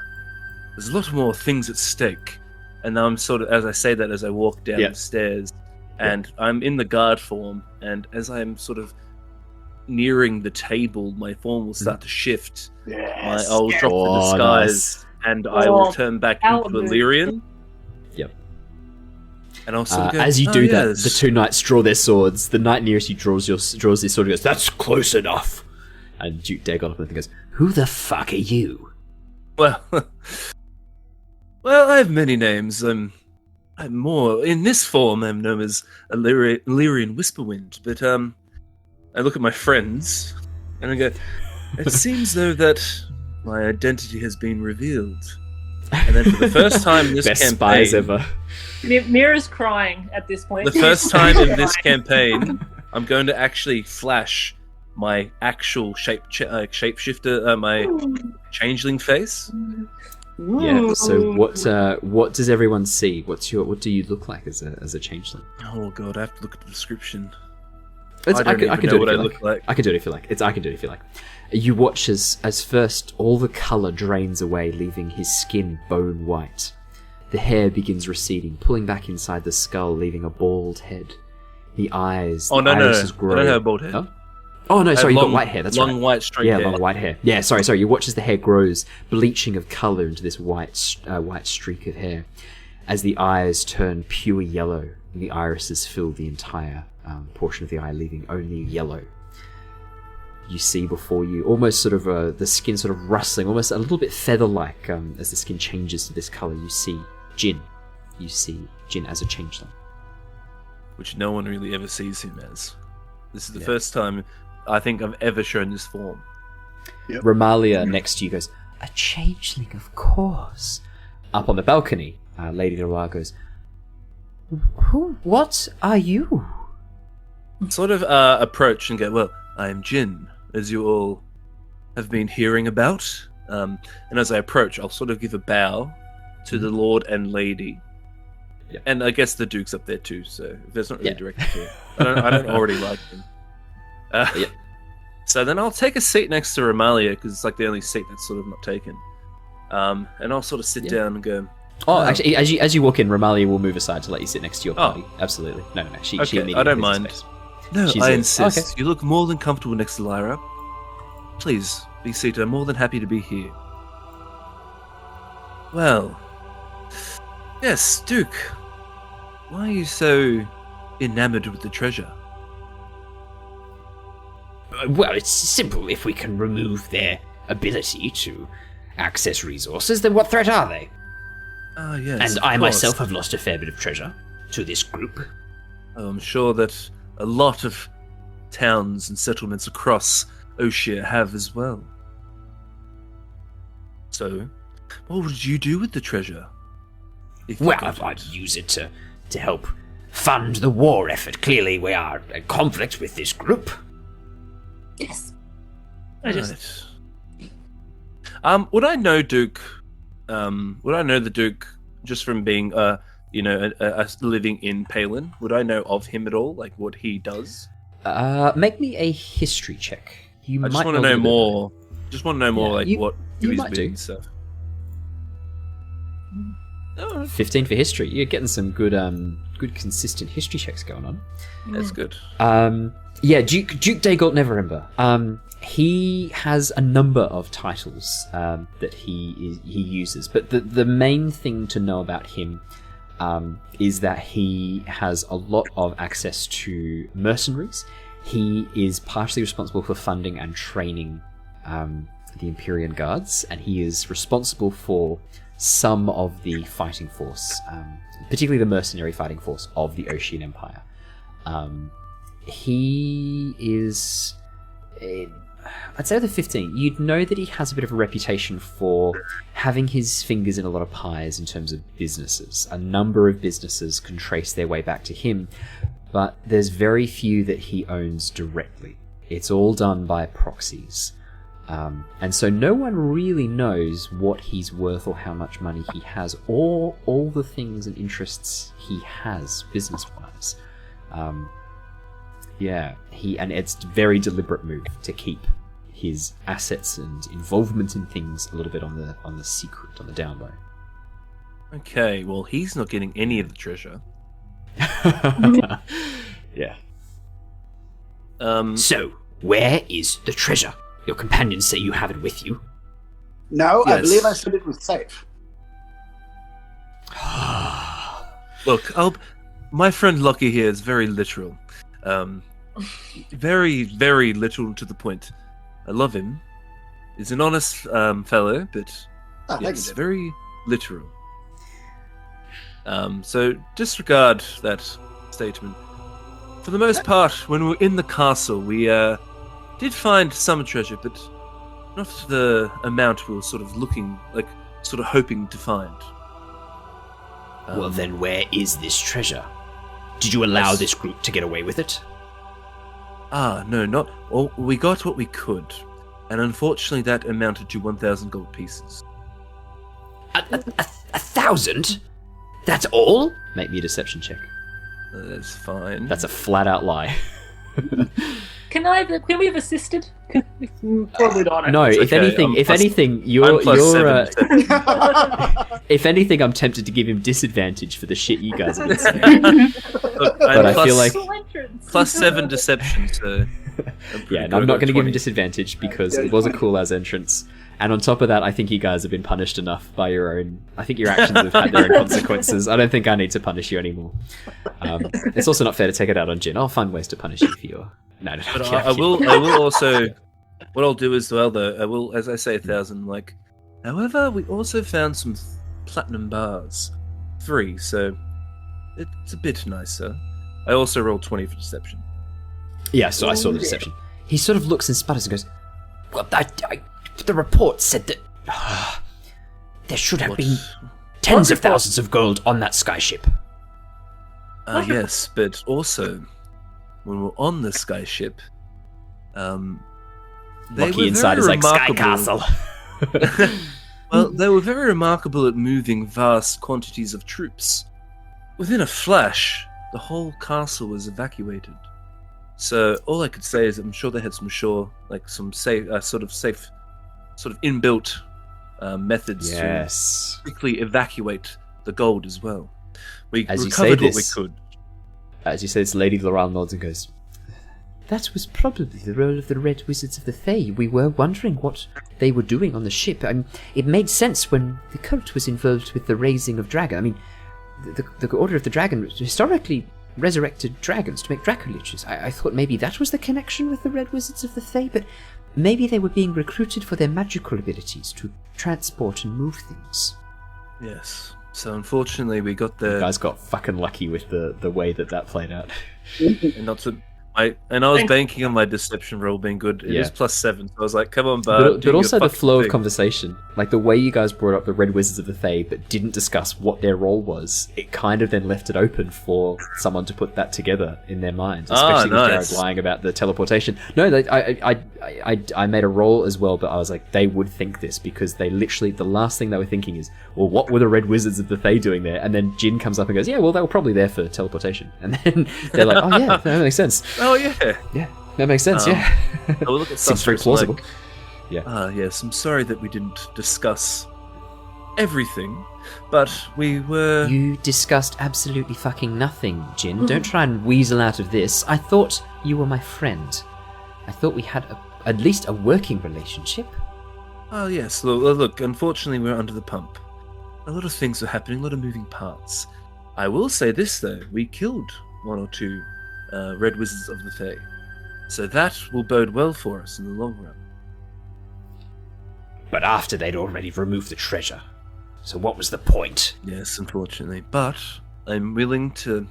There's a lot more things at stake. And now I'm sort of, as I say that, as I walk down the stairs, and I'm in the guard form, and as I'm sort of nearing the table, my form will start to shift. I'll drop the disguise, and I will turn back into Illyrian. Yep. And I'll sort of go, as you do that, yes. the two knights draw their swords. The knight nearest you draws his sword and goes, "That's close enough." And Duke Dagon up and goes, Who the fuck are you? Well, I have many names. I'm more in this form. I'm known as Illyrian Whisperwind. But I look at my friends and I go, it seems though that my identity has been revealed. And then for the first time in this "Best campaign, spies ever." Mira's crying at this point. the first time in this campaign, I'm going to actually flash my actual shapeshifter, my changeling face. Yeah. So what does everyone see? What do you look like as a changeling? Oh god, I have to look at the description. I don't can even do know it what if I you look like. I can do it if you like. I can do it if you like. You watch as first all the colour drains away, leaving his skin bone white. The hair begins receding, pulling back inside the skull, leaving a bald head. The eyes. Oh the no! irises I grow. don't have a bald head. Huh? Oh no! I Sorry, have you've long, got white hair. That's long right. white straight Yeah, hair. long white hair. Yeah, sorry. You watch as the hair grows, bleaching of colour into this white streak of hair, as the eyes turn pure yellow, and the irises fill the entire portion of the eye, leaving only yellow. You see before you, almost sort of the skin sort of rustling, almost a little bit feather-like as the skin changes to this colour. You see Jin. You see Jin as a changeling. Which no one really ever sees him as. This is the first time I think I've ever shown this form. Yep. Romalia next to you goes, "A changeling, of course." Up on the balcony, Lady Leroy goes, "What are you?" Sort of approach and go, well, I am Jin, as you all have been hearing about. And as I approach, I'll sort of give a bow to the Lord and Lady. Yep. And I guess the Duke's up there too, so that's not really Yeah. directed to I don't already like him. Yep. So then I'll take a seat next to Romalia, because it's like the only seat that's sort of not taken. And I'll sort of sit down and go, Oh, actually, as you walk in, Romalia will move aside to let you sit next to your Oh. party. Absolutely. No. She Okay, immediately I don't clears mind. space. no, She's I a- insist. okay. You look more than comfortable next to Lyra. Please, be seated. I'm more than happy to be here. Well, yes, Duke. Why are you so enamored with the treasure? Well, it's simple. If we can remove their ability to access resources, then what threat are they? Ah, yes. And of I course. myself have lost a fair bit of treasure to this group. I'm sure that a lot of towns and settlements across Oshia have as well. So, what would you do with the treasure? If you Well, got I'd it? use it to help fund the war effort. Clearly, we are in conflict with this group. Yes. Right. Would I know Duke? Would I know the Duke just from being, living in Palin? Would I know of him at all, like what he does? Make me a history check. You I just might want to know a know little bit more. Just want to know more, Yeah, like you- what you he's might been do. and stuff. 15 for history. You're getting some good consistent history checks going on. That's good. Duke Dagolt Neverember. He has a number of titles that he uses, but the main thing to know about him is that he has a lot of access to mercenaries. He is partially responsible for funding and training the Empyrean Guards, and he is responsible for some of the fighting force, particularly the mercenary fighting force of the Ocean Empire. He is... I'd say the 15. You'd know that he has a bit of a reputation for having his fingers in a lot of pies in terms of businesses. A number of businesses can trace their way back to him, but there's very few that he owns directly. It's all done by proxies. And so no one really knows what he's worth or how much money he has, or all the things and interests he has business-wise. And it's a very deliberate move to keep his assets and involvement in things a little bit on the secret, on the down low. Okay, well, he's not getting any of the treasure. Yeah. So, where is the treasure? Your companions say you have it with you. No, I Yes. believe I said it was safe. Look, my friend Lockie here is very literal. Very, very literal to the point. I love him. He's an honest fellow, but Oh, thank yes, you. very literal. So disregard that statement. For the most part, when we were in the castle, we did find some treasure, but not the amount we were sort of hoping to find. Well, then where is this treasure? Did you allow this group to get away with it? No, not. Well, we got what we could, and unfortunately, that amounted to 1,000 gold pieces. 1,000? That's all? Make me a deception check. That's fine. That's a flat-out lie. Can we have assisted? Probably not. No, It's if okay, anything, I'm if plus- anything, I'm you're plus 7. if anything, I'm tempted to give him disadvantage for the shit you guys have been saying. Look, But I feel like plus 7 deception, so yeah, and I'm not going to give him disadvantage because it was a cool as entrance. And on top of that, I think you guys have been punished enough by your own. I think your actions have had their own consequences. I don't think I need to punish you anymore. It's also not fair to take it out on Jin. I'll find ways to punish you for your. No, But okay, I will also. What I'll do as well, though, I will, as I say, 1,000. Like, however, we also found some platinum bars, 3. So it's a bit nicer. I also rolled 20 for deception. Yeah, so I saw the deception. He sort of looks and sputters and goes, Well, the report said that there should have What? been tens of thousands of gold on that skyship. Yes, but also when we're on the skyship, they Lucky were inside very is like Sky remarkable- Castle. Well, they were very remarkable at moving vast quantities of troops. Within a flash, the whole castle was evacuated. So all I could say is I'm sure they had some safe, sort of inbuilt methods Yes. to quickly evacuate the gold as well. We As you say recovered what we this- could. As you say, this Lady Laurel nods and goes, That was probably the role of the Red Wizards of the Fae. We were wondering what they were doing on the ship. It made sense when the cult was involved with the raising of dragon. I mean, the Order of the Dragon historically resurrected dragons to make Dracoliches. I thought maybe that was the connection with the Red Wizards of the Fae, but maybe they were being recruited for their magical abilities to transport and move things. Yes. So unfortunately, we got You the guys got fucking lucky with the way that played out. and not to. I was Thank- banking on my deception roll being good. It Yeah. was plus 7, so I was like, "Come on, Bard." But also the flow of conversation, like the way you guys brought up the Red Wizards of the Fae, but didn't discuss what their role was. It kind of then left it open for someone to put that together in their mind, especially with Jared nice. lying about the teleportation. No, I made a roll as well, but I was like, they would think this because they literally the last thing they were thinking is, well, what were the Red Wizards of the Fae doing there? And then Jin comes up and goes, yeah, well, they were probably there for teleportation, and then they're like, oh yeah, that makes sense. Oh yeah. Yeah, that makes sense. Yeah, I will look at seems very Suspects plausible. like, yes, I'm sorry that we didn't discuss everything, but we were. You discussed absolutely fucking nothing, Jin. Don't try and weasel out of this. I thought you were my friend. I thought we had at least a working relationship. Oh yes, look, unfortunately we're under the pump. A lot of things are happening, a lot of moving parts. I will say this though, we killed 1 or 2 Red Wizards of the Fae. So that will bode well for us in the long run. But after they'd already removed the treasure. So what was the point? Yes, unfortunately. But I'm willing to...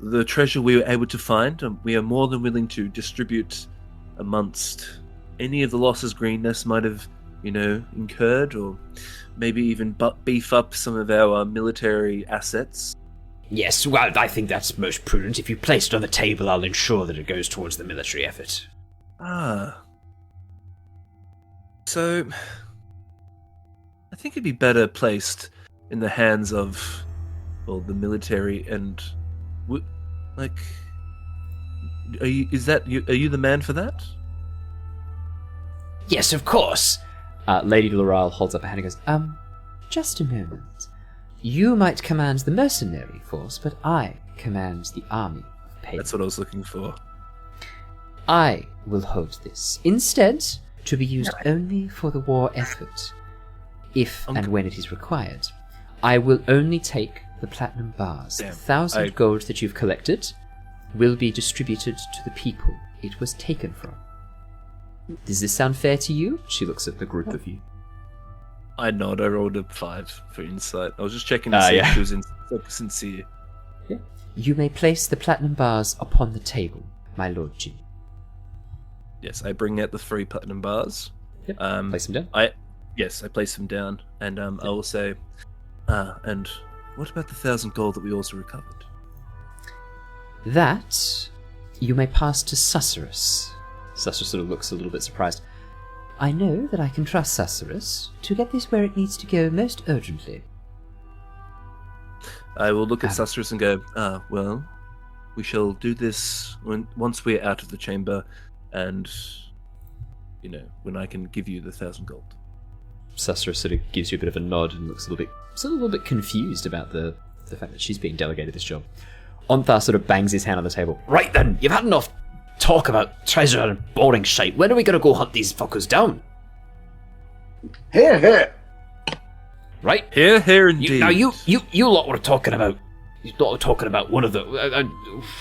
The treasure we were able to find, we are more than willing to distribute amongst any of the losses Greenness might have, incurred, or maybe even beef up some of our military assets. Yes, well, I think that's most prudent. If you place it on the table, I'll ensure that it goes towards the military effort. Ah. So, I think it'd be better placed in the hands of, the military and, are you the man for that? Yes, of course. Lady Laurel holds up a hand and goes, just a moment. You might command the mercenary force, but I command the army of pagans. That's what I was looking for. I will hold this. Instead, to be used only for the war effort, if and when it is required. I will only take the platinum bars. Damn, 1,000 gold that you've collected will be distributed to the people it was taken from. Does this sound fair to you? She looks at the group of you. I nod. I rolled a 5 for insight. I was just checking to see if she was sincere. Yeah. You may place the platinum bars upon the table, my lord Jin. Yes, I bring out the 3 platinum bars. Yep. Place them down. I place them down, and I will say, and what about the 1,000 gold that we also recovered? That you may pass to Susurrus. Susurrus sort of looks a little bit surprised. I know that I can trust Susurrus to get this where it needs to go most urgently. I will look at Susurrus and go, well, we shall do this once we're out of the chamber, and, when I can give you the 1,000 gold. Susurrus sort of gives you a bit of a nod and looks a little bit confused about the fact that she's being delegated this job. Onthar sort of bangs his hand on the table. Right then, you've had enough talk about treasure and boring shite. When are we going to go hunt these fuckers down? Here. Right? Here indeed. You lot were talking about... You lot were talking about one of the...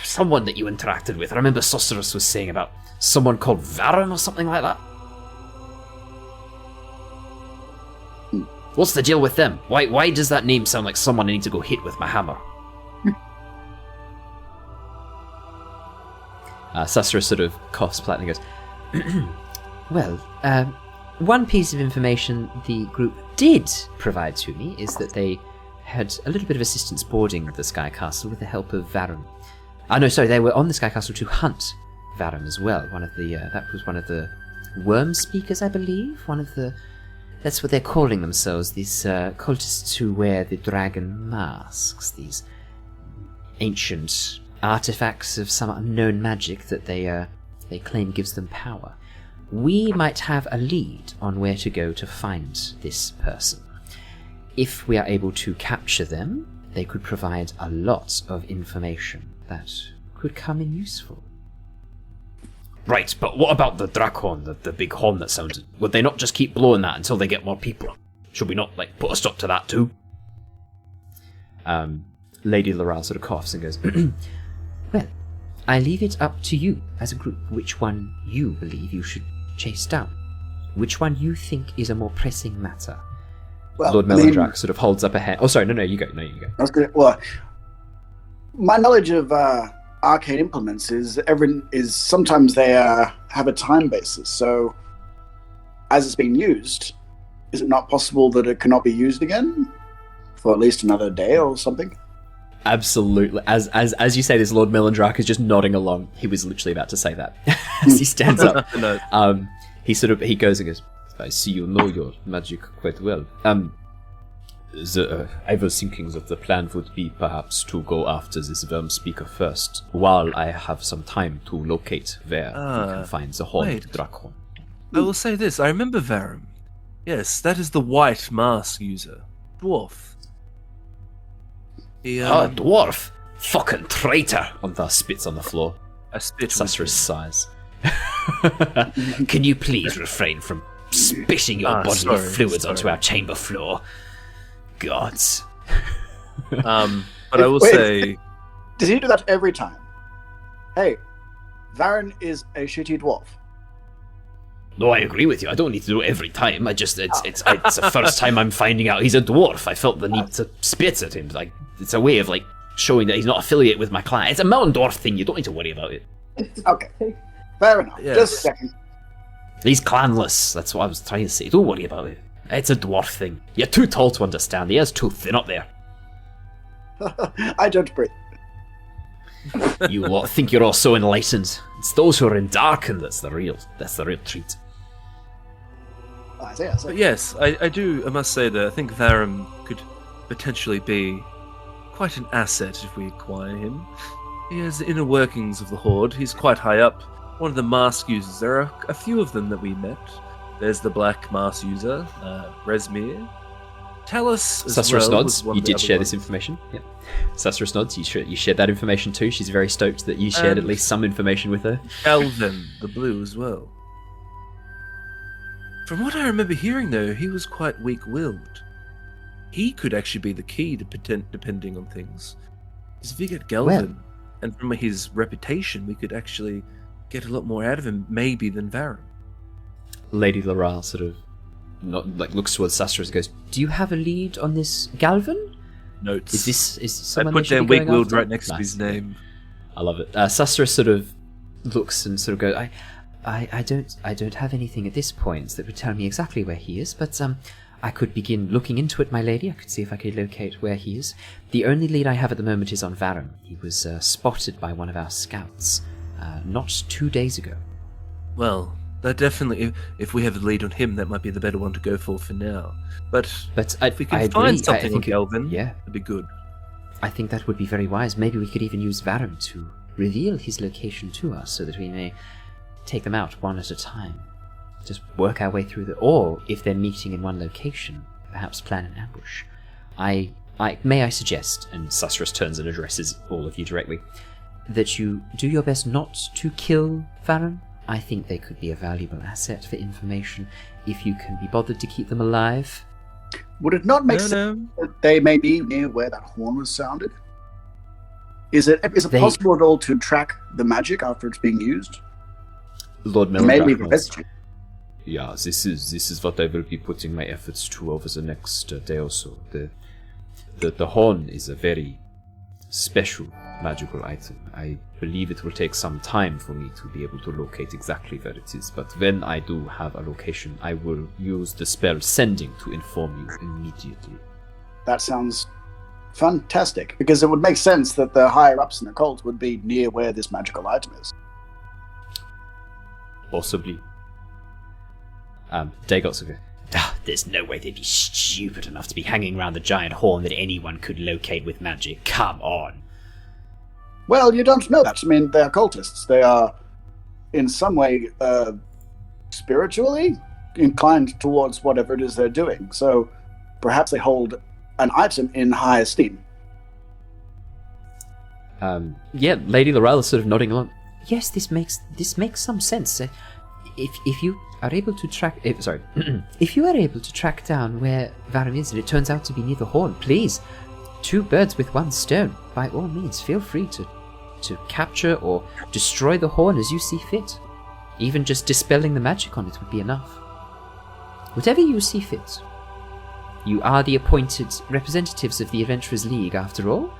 someone that you interacted with. I remember Sorceress was saying about someone called Varun or something like that. What's the deal with them? Why does that name sound like someone I need to go hit with my hammer? Susurrus sort of coughs politely and goes, well, one piece of information the group did provide to me is that they had a little bit of assistance boarding the Sky Castle with the help of Varun. They were on the Sky Castle to hunt Varun as well. That was one of the worm speakers, I believe. That's what they're calling themselves, these cultists who wear the dragon masks, these ancient artifacts of some unknown magic that they claim gives them power. We might have a lead on where to go to find this person. If we are able to capture them, they could provide a lot of information that could come in useful. Right, but what about the Drakhorn, the big horn that sounded? Would they not just keep blowing that until they get more people? Should we not, put a stop to that too? Lady Laurel sort of coughs and goes, well, I leave it up to you as a group which one you believe you should chase down. Which one you think is a more pressing matter. Well, Lord Melodrak sort of holds up a hand. Oh, sorry, no, you go. I was gonna, well, my knowledge of arcade implements is sometimes they have a time basis. So, as it's being used, is it not possible that it cannot be used again for at least another day or something? Absolutely. As you say this, Lord Melodrak is just nodding along. He was literally about to say that as he stands up. No. He goes and goes, I see you know your magic quite well. I was thinking that the plan would be perhaps to go after this worm speaker first, while I have some time to locate where we can find the horned Drakhorn. I will say this, I remember Varum. Yes, that is the white mask user. Dwarf. Dwarf! Fucking traitor! Onthar spits on the floor. I spit. Susurrus sighs. Can you please refrain from spitting your bodily fluids onto our chamber floor? Gods. But I will say... Does he do that every time? Hey, Varen is a shitty dwarf. No, I agree with you. I don't need to do it every time. It's the first time I'm finding out he's a dwarf. I felt the need to spit at him. Like, it's a way of, like, showing that he's not affiliated with my clan. It's a mountain dwarf thing. You don't need to worry about it. Okay. Fair enough. Yes. Just a second. He's clanless. That's what I was trying to say. Don't worry about it. It's a dwarf thing. You're too tall to understand. The air's too thin up there. I don't breathe. You lot think you're all so enlightened. It's those who are in Darken that's the real treat. I see. But yes, I must say that I think Varum could potentially be quite an asset if we acquire him. He has the inner workings of the Horde. He's quite high up. One of the mask users. There are a few of them that we met. There's the black mask user, Resmir. Talus as Susurrus well. nods. You did share this information. Yeah. Susurrus nods. You shared that information too. She's very stoked that you shared at least some information with her. Galvin, the blue as well. From what I remember hearing, though, he was quite weak-willed. He could actually be the key to depending on things. Because if we get Galvin, and from his reputation, we could actually get a lot more out of him, maybe, than Varum. Lady Laral sort of looks towards Susurrus and goes, "Do you have a lead on this Galvin? Notes. Is this I someone put we should down be going weak-willed after?" right next to Nice. his name. I love it. Susurrus sort of looks and sort of goes, I don't have anything at this point that would tell me exactly where he is, but I could begin looking into it, my lady. I could see if I could locate where he is. The only lead I have at the moment is on Varum. He was spotted by one of our scouts not 2 days ago. Well, that definitely, if we have a lead on him, that might be the better one to go for now. But if we can I find agree. something I on think Galvin, yeah, that'd be good. I think that would be very wise. Maybe we could even use Varum to reveal his location to us so that we may take them out one at a time. Just work our way through or if they're meeting in one location, perhaps plan an ambush. May I suggest, and Susurrus turns and addresses all of you directly, that you do your best not to kill Varum. I think they could be a valuable asset for information if you can be bothered to keep them alive. Would it not make sense that they may be near where that horn was sounded? Is it possible at all to track the magic after it's being used? Lord Maybe Melon the Yeah, this is what I will be putting my efforts to over the next day or so. The horn is a very special magical item. I believe it will take some time for me to be able to locate exactly where it is, but when I do have a location, I will use the spell Sending to inform you immediately. That sounds fantastic, because it would make sense that the higher-ups in the cult would be near where this magical item is. Possibly. Dagots will go, There's no way they'd be stupid enough to be hanging around the giant horn that anyone could locate with magic. Come on. Well, you don't know that. I mean, they're cultists. They are, in some way, spiritually inclined towards whatever it is they're doing. So perhaps they hold an item in high esteem. yeah, Lady Laurel is sort of nodding along. Yes, this makes some sense. If you are able to track, if you are able to track down where Varum is, and it turns out to be near the horn, please, 2 birds with 1 stone. By all means, feel free to capture or destroy the horn as you see fit. Even just dispelling the magic on it would be enough. Whatever you see fit. You are the appointed representatives of the Adventurers League, after all.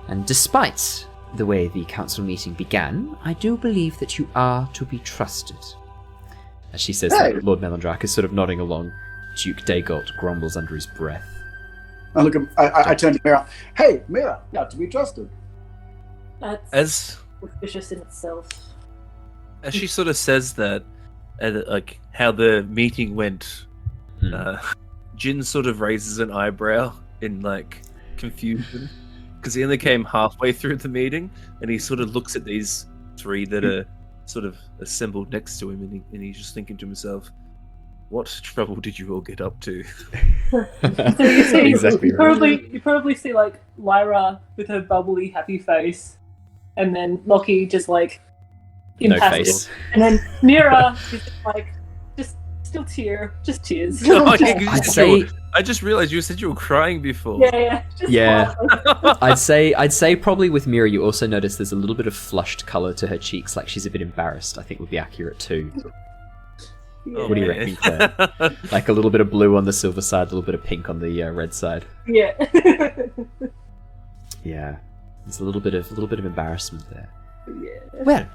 And despite the way the council meeting began, I do believe that you are to be trusted. As she says that, Lord Melondrak is sort of nodding along. Duke Dagolt grumbles under his breath. I look. I turn to Mira. Hey, Mira, yeah, to be trusted. That's suspicious in itself. As she sort of says that, like how the meeting went, Jin sort of raises an eyebrow in like confusion because he only came halfway through the meeting, and he sort of looks at these 3 that are sort of assembled next to him, and he's just thinking to himself, "What trouble did you all get up to?" So you see, Exactly right. you probably see like Lyra with her bubbly, happy face, and then Lockie just like No impassive, face. and then Mira is just still tear. Just tears. Oh, yeah, 'cause you I'd said you say- were- I just realized you said you were crying before. Yeah. Just Yeah. laugh. I'd say probably with Mira, you also notice there's a little bit of flushed color to her cheeks, like she's a bit embarrassed. I think would be accurate too. Oh, What do you man. reckon, Claire? Like a little bit of blue on the silver side, a little bit of pink on the red side. Yeah. Yeah, there's a little bit of embarrassment there. Yeah. Well,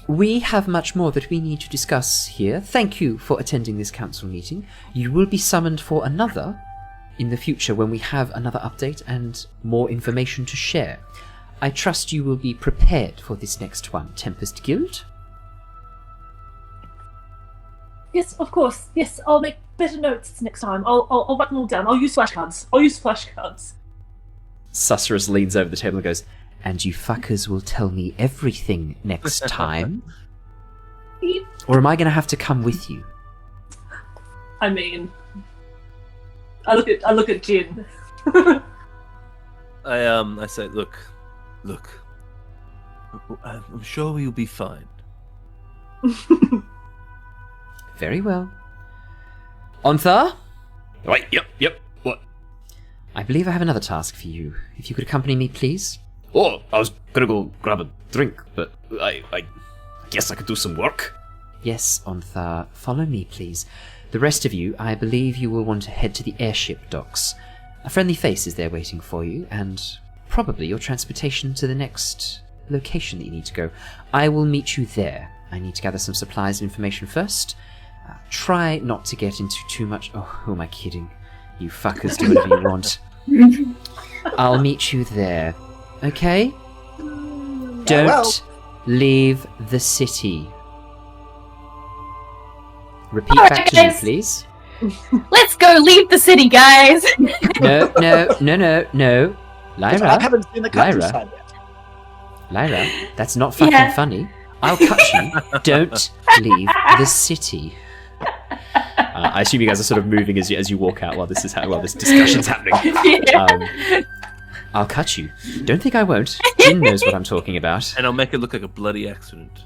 we have much more that we need to discuss here. Thank you for attending this council meeting. You will be summoned for another in the future when we have another update and more information to share. I trust you will be prepared for this next one, Tempest Guild. Yes, of course. Yes, I'll make better notes next time. I'll write them all down. I'll use flashcards. Susurrus leans over the table and goes, "And you fuckers will tell me everything next time? Or am I going to have to come with you?" I mean, I look at Jin. I say, look, I'm sure we'll be fine. Very well. Ontharr? Right, yep. What? I believe I have another task for you. If you could accompany me, please. Oh, I was gonna go grab a drink, but I guess I could do some work. Yes, Ontharr, follow me, please. The rest of you, I believe you will want to head to the airship docks. A friendly face is there waiting for you, and probably your transportation to the next location that you need to go. I will meet you there. I need to gather some supplies and information first. Try not to get into too much... Oh, who am I kidding? You fuckers, do whatever you want. I'll meet you there. Okay? Don't leave the city. Repeat Alright, back to me, guys. please. Let's go leave the city, guys. No. Lyra, I haven't seen the countryside yet. Lyra, that's not fucking Yeah. funny. I'll cut you. Don't leave the city. I assume you guys are sort of moving as you walk out while this discussion's happening. I'll cut you. Don't think I won't. Jin knows what I'm talking about. And I'll make it look like a bloody accident.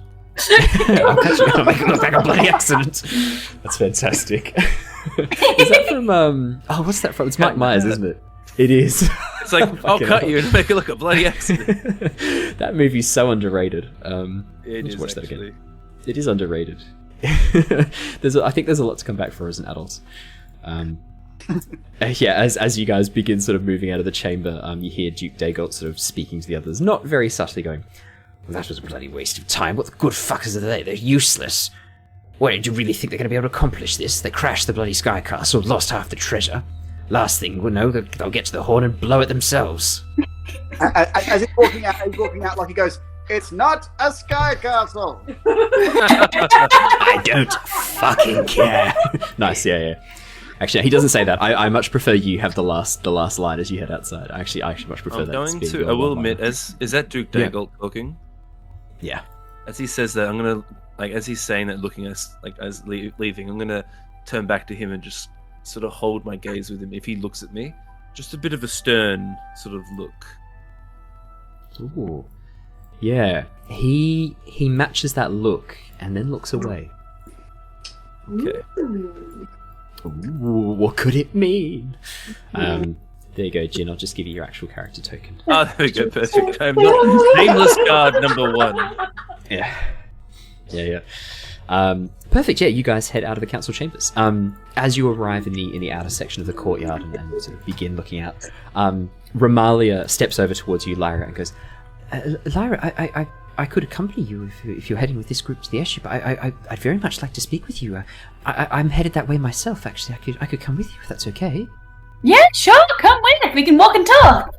I'll cut you. I'll make it look like a bloody accident. That's fantastic. Is that from what's that from? It's Mike Myers, isn't it? It is. It's like, I'll Fucking cut hell. you and make it look a bloody accident. That movie's so underrated. It let's is, watch that actually. again. It is underrated. I think there's a lot to come back for as an adult. Yeah, as you guys begin sort of moving out of the chamber, you hear Duke Dagult sort of speaking to the others, not very subtly, going, Well, that was a bloody waste of time. What the good fuckers are they? They're useless. Why, did you really think they're going to be able to accomplish this? They crashed the bloody Sky Castle, lost half the treasure. Last thing we'll know, they'll get to the horn and blow it themselves. As he's walking out, like he goes, "It's not a sky castle." I don't fucking care. nice, yeah. Actually, he doesn't say that. I much prefer you have the last line as you head outside. I actually much prefer I'm that. going being to. your I will one-liner. admit, is that Duke Yeah. Dagult talking? Yeah. As he says that, I'm gonna as he's saying that, looking as leaving, I'm gonna turn back to him and just sort of hold my gaze with him. If he looks at me, just a bit of a stern sort of look. Ooh. Yeah. He matches that look and then looks away. Okay. Ooh, what could it mean? There you go, Jin. I'll just give you your actual character token. Oh, there we go. Perfect. I'm not nameless guard number 1. Yeah. Perfect. Yeah, you guys head out of the council chambers. As you arrive in the outer section of the courtyard and sort of begin looking out, Romalia steps over towards you, Lyra, and goes, "Lyra, I could accompany you if you're heading with this group to the airship. I'd very much like to speak with you. I'm headed that way myself. Actually, I could come with you if that's okay." Yeah, sure, come with. We can walk and talk.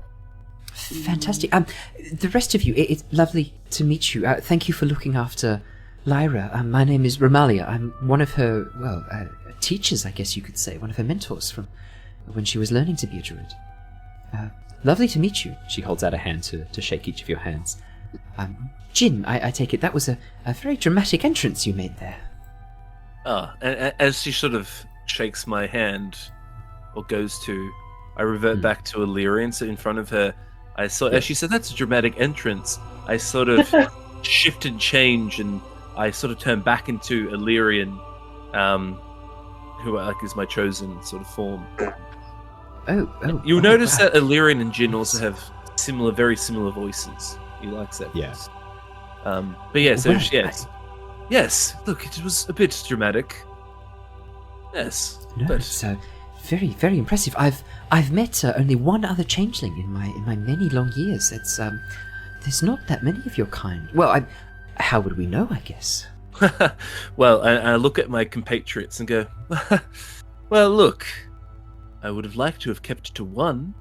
Fantastic. The rest of you, it's lovely to meet you. Thank you for looking after Lyra. My name is Romalia. I'm one of her, teachers, I guess you could say. One of her mentors from when she was learning to be a druid. Lovely to meet you. She holds out a hand to shake each of your hands. Jin, I take it that was a very dramatic entrance you made there. And as she sort of shakes my hand, or goes to, I revert back to Illyrian. So in front of her, I saw, as she said, "That's a dramatic entrance." I sort of shift and change, and I sort of turn back into Illyrian, who is my chosen sort of form. Wow. You'll notice that Illyrian and Jin also have very similar voices. He likes that voice. But yeah, so yes. Look, it was a bit dramatic. Yes, No, but it's very, very impressive. I've met only one other changeling in my many long years. It's there's not that many of your kind. Well, how would we know? I guess. well, I look at my compatriots and go, well, look, I would have liked to have kept it to one.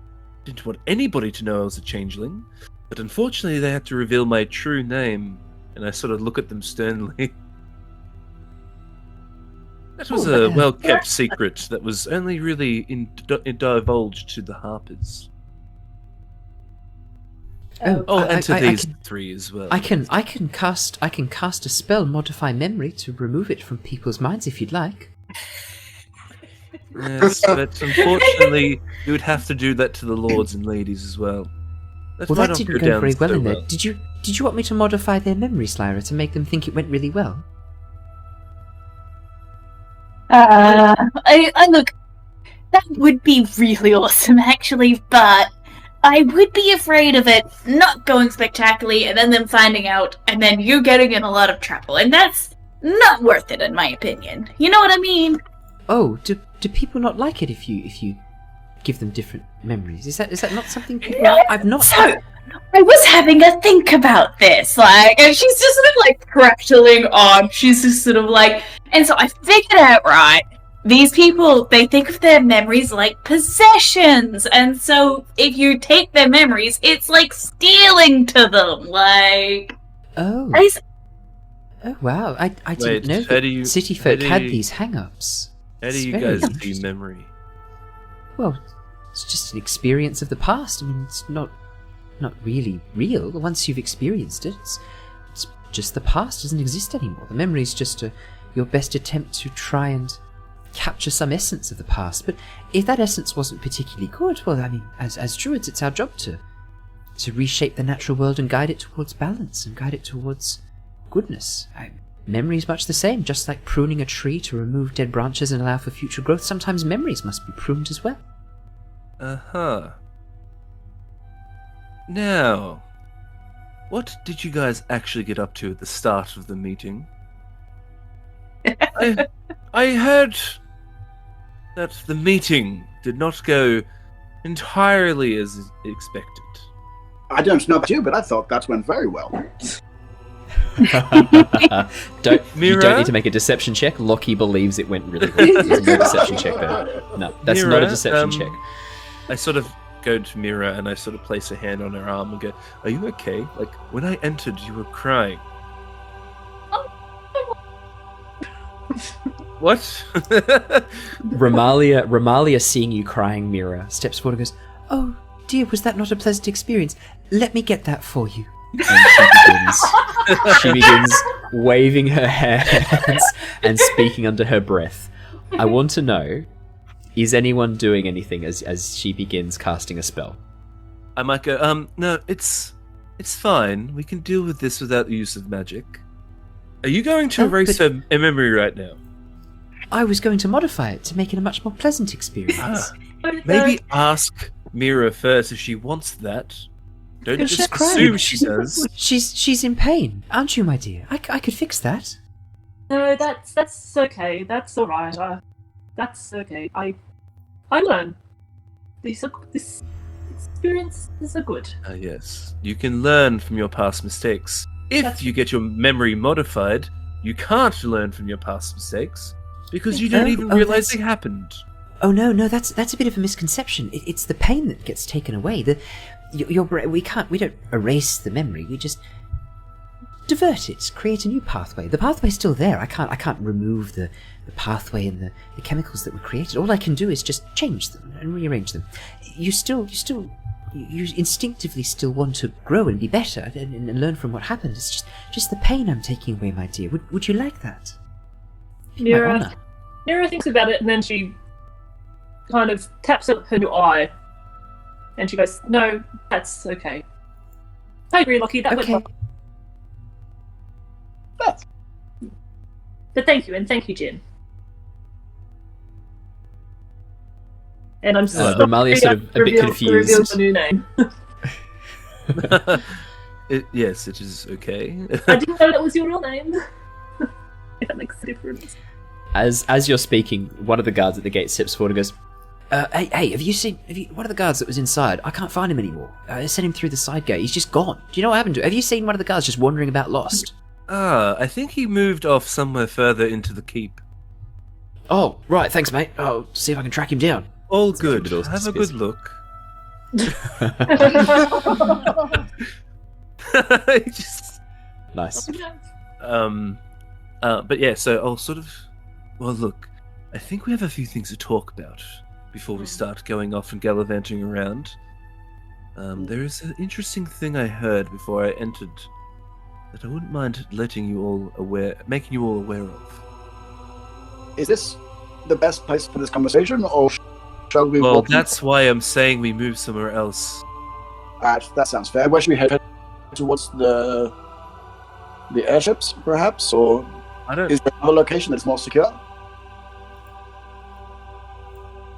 Didn't want anybody to know I was a changeling, but unfortunately they had to reveal my true name, and I sort of look at them sternly. That was a well-kept secret that was only really divulged to the Harpers. And to these three as well. I can cast a spell, modify memory, to remove it from people's minds if you'd like. Yes, but unfortunately, you would have to do that to the lords and ladies as well. That didn't go very well in there. Did you want me to modify their memories, Lyra, to make them think it went really well? I look, that would be really awesome, actually, but I would be afraid of it not going spectacularly, and then them finding out, and then you getting in a lot of trouble, and that's not worth it, in my opinion. You know what I mean? Oh, do people not like it if you give them different memories? Is that not something people? No, I've not. So, I was having a think about this, and she's just sort of prattling on. She's just sort of and so I figured out, right, these people, they think of their memories like possessions, and so if you take their memories, it's like stealing to them, Oh. Oh, wow, I didn't know that city folk had these hang-ups. How do you guys do memory? Well, it's just an experience of the past. I mean, it's not really real. Once you've experienced it, it's just the past. It doesn't exist anymore. The memory is just your best attempt to try and capture some essence of the past. But if that essence wasn't particularly good, well, I mean, as druids, it's our job to reshape the natural world and guide it towards balance and guide it towards goodness. Memory is much the same. Just like pruning a tree to remove dead branches and allow for future growth, sometimes memories must be pruned as well. Uh-huh. Now, what did you guys actually get up to at the start of the meeting? I heard that the meeting did not go entirely as expected. I don't know about you, but I thought that went very well. You don't Mira? need to make a deception check. Lockie believes it went really well. There's no deception check there. No, that's Mira, not a deception check. I sort of go to Mira and I sort of place a hand on her arm and go, "Are you okay? When I entered, you were crying." What? Ramalia, seeing you crying, Mira, steps forward and goes, Oh dear, was that not a pleasant experience? Let me get that for you. and she begins waving her hands and speaking under her breath. I want to know, is anyone doing anything as she begins casting a spell? I might go, no, it's fine. We can deal with this without the use of magic. Are you going to erase a memory right now? I was going to modify it to make it a much more pleasant experience. Maybe ask Mira first if she wants that. Don't She's just crying. assume she does. She's in pain, aren't you, my dear? I could fix that. No, that's okay. That's all right. That's okay. I learn. This experiences are good. Yes. You can learn from your past mistakes. If you get your memory modified, you can't learn from your past mistakes because you don't even realize they happened. Oh no, that's a bit of a misconception. It's the pain that gets taken away. We don't erase the memory. We just divert it, create a new pathway. The pathway's still there. I can't remove the pathway and the chemicals that were created. All I can do is just change them and rearrange them. You instinctively still want to grow and be better and learn from what happened. It's just the pain I'm taking away, my dear. Would you like that? Mira thinks about it and then she kind of taps up her new eye and she goes, "No, that's okay. I agree, Lockie. That went well. But thank you, and thank you, Jin." And I'm so Romalia's sort of a bit confused. Reveal the new name. Yes, it is okay. I didn't know that was your real name. If that makes a difference. As you're speaking, one of the guards at the gate steps forward and goes, hey, have you seen one of the guards that was inside? I can't find him anymore. I sent him through the side gate. He's just gone. Do you know what happened to him? Have you seen one of the guards just wandering about lost? I think he moved off somewhere further into the keep. Oh, right, thanks, mate. I'll see if I can track him down. All good. Have a good look. Nice. But yeah, so I'll sort of... Well, look, I think we have a few things to talk about before we start going off and gallivanting around. There is an interesting thing I heard before I entered that I wouldn't mind making you all aware of. Is this the best place for this conversation, or shall we? Well, that's why I'm saying we move somewhere else. That sounds fair. Where should we head towards the airships, perhaps, or is there another location that's more secure?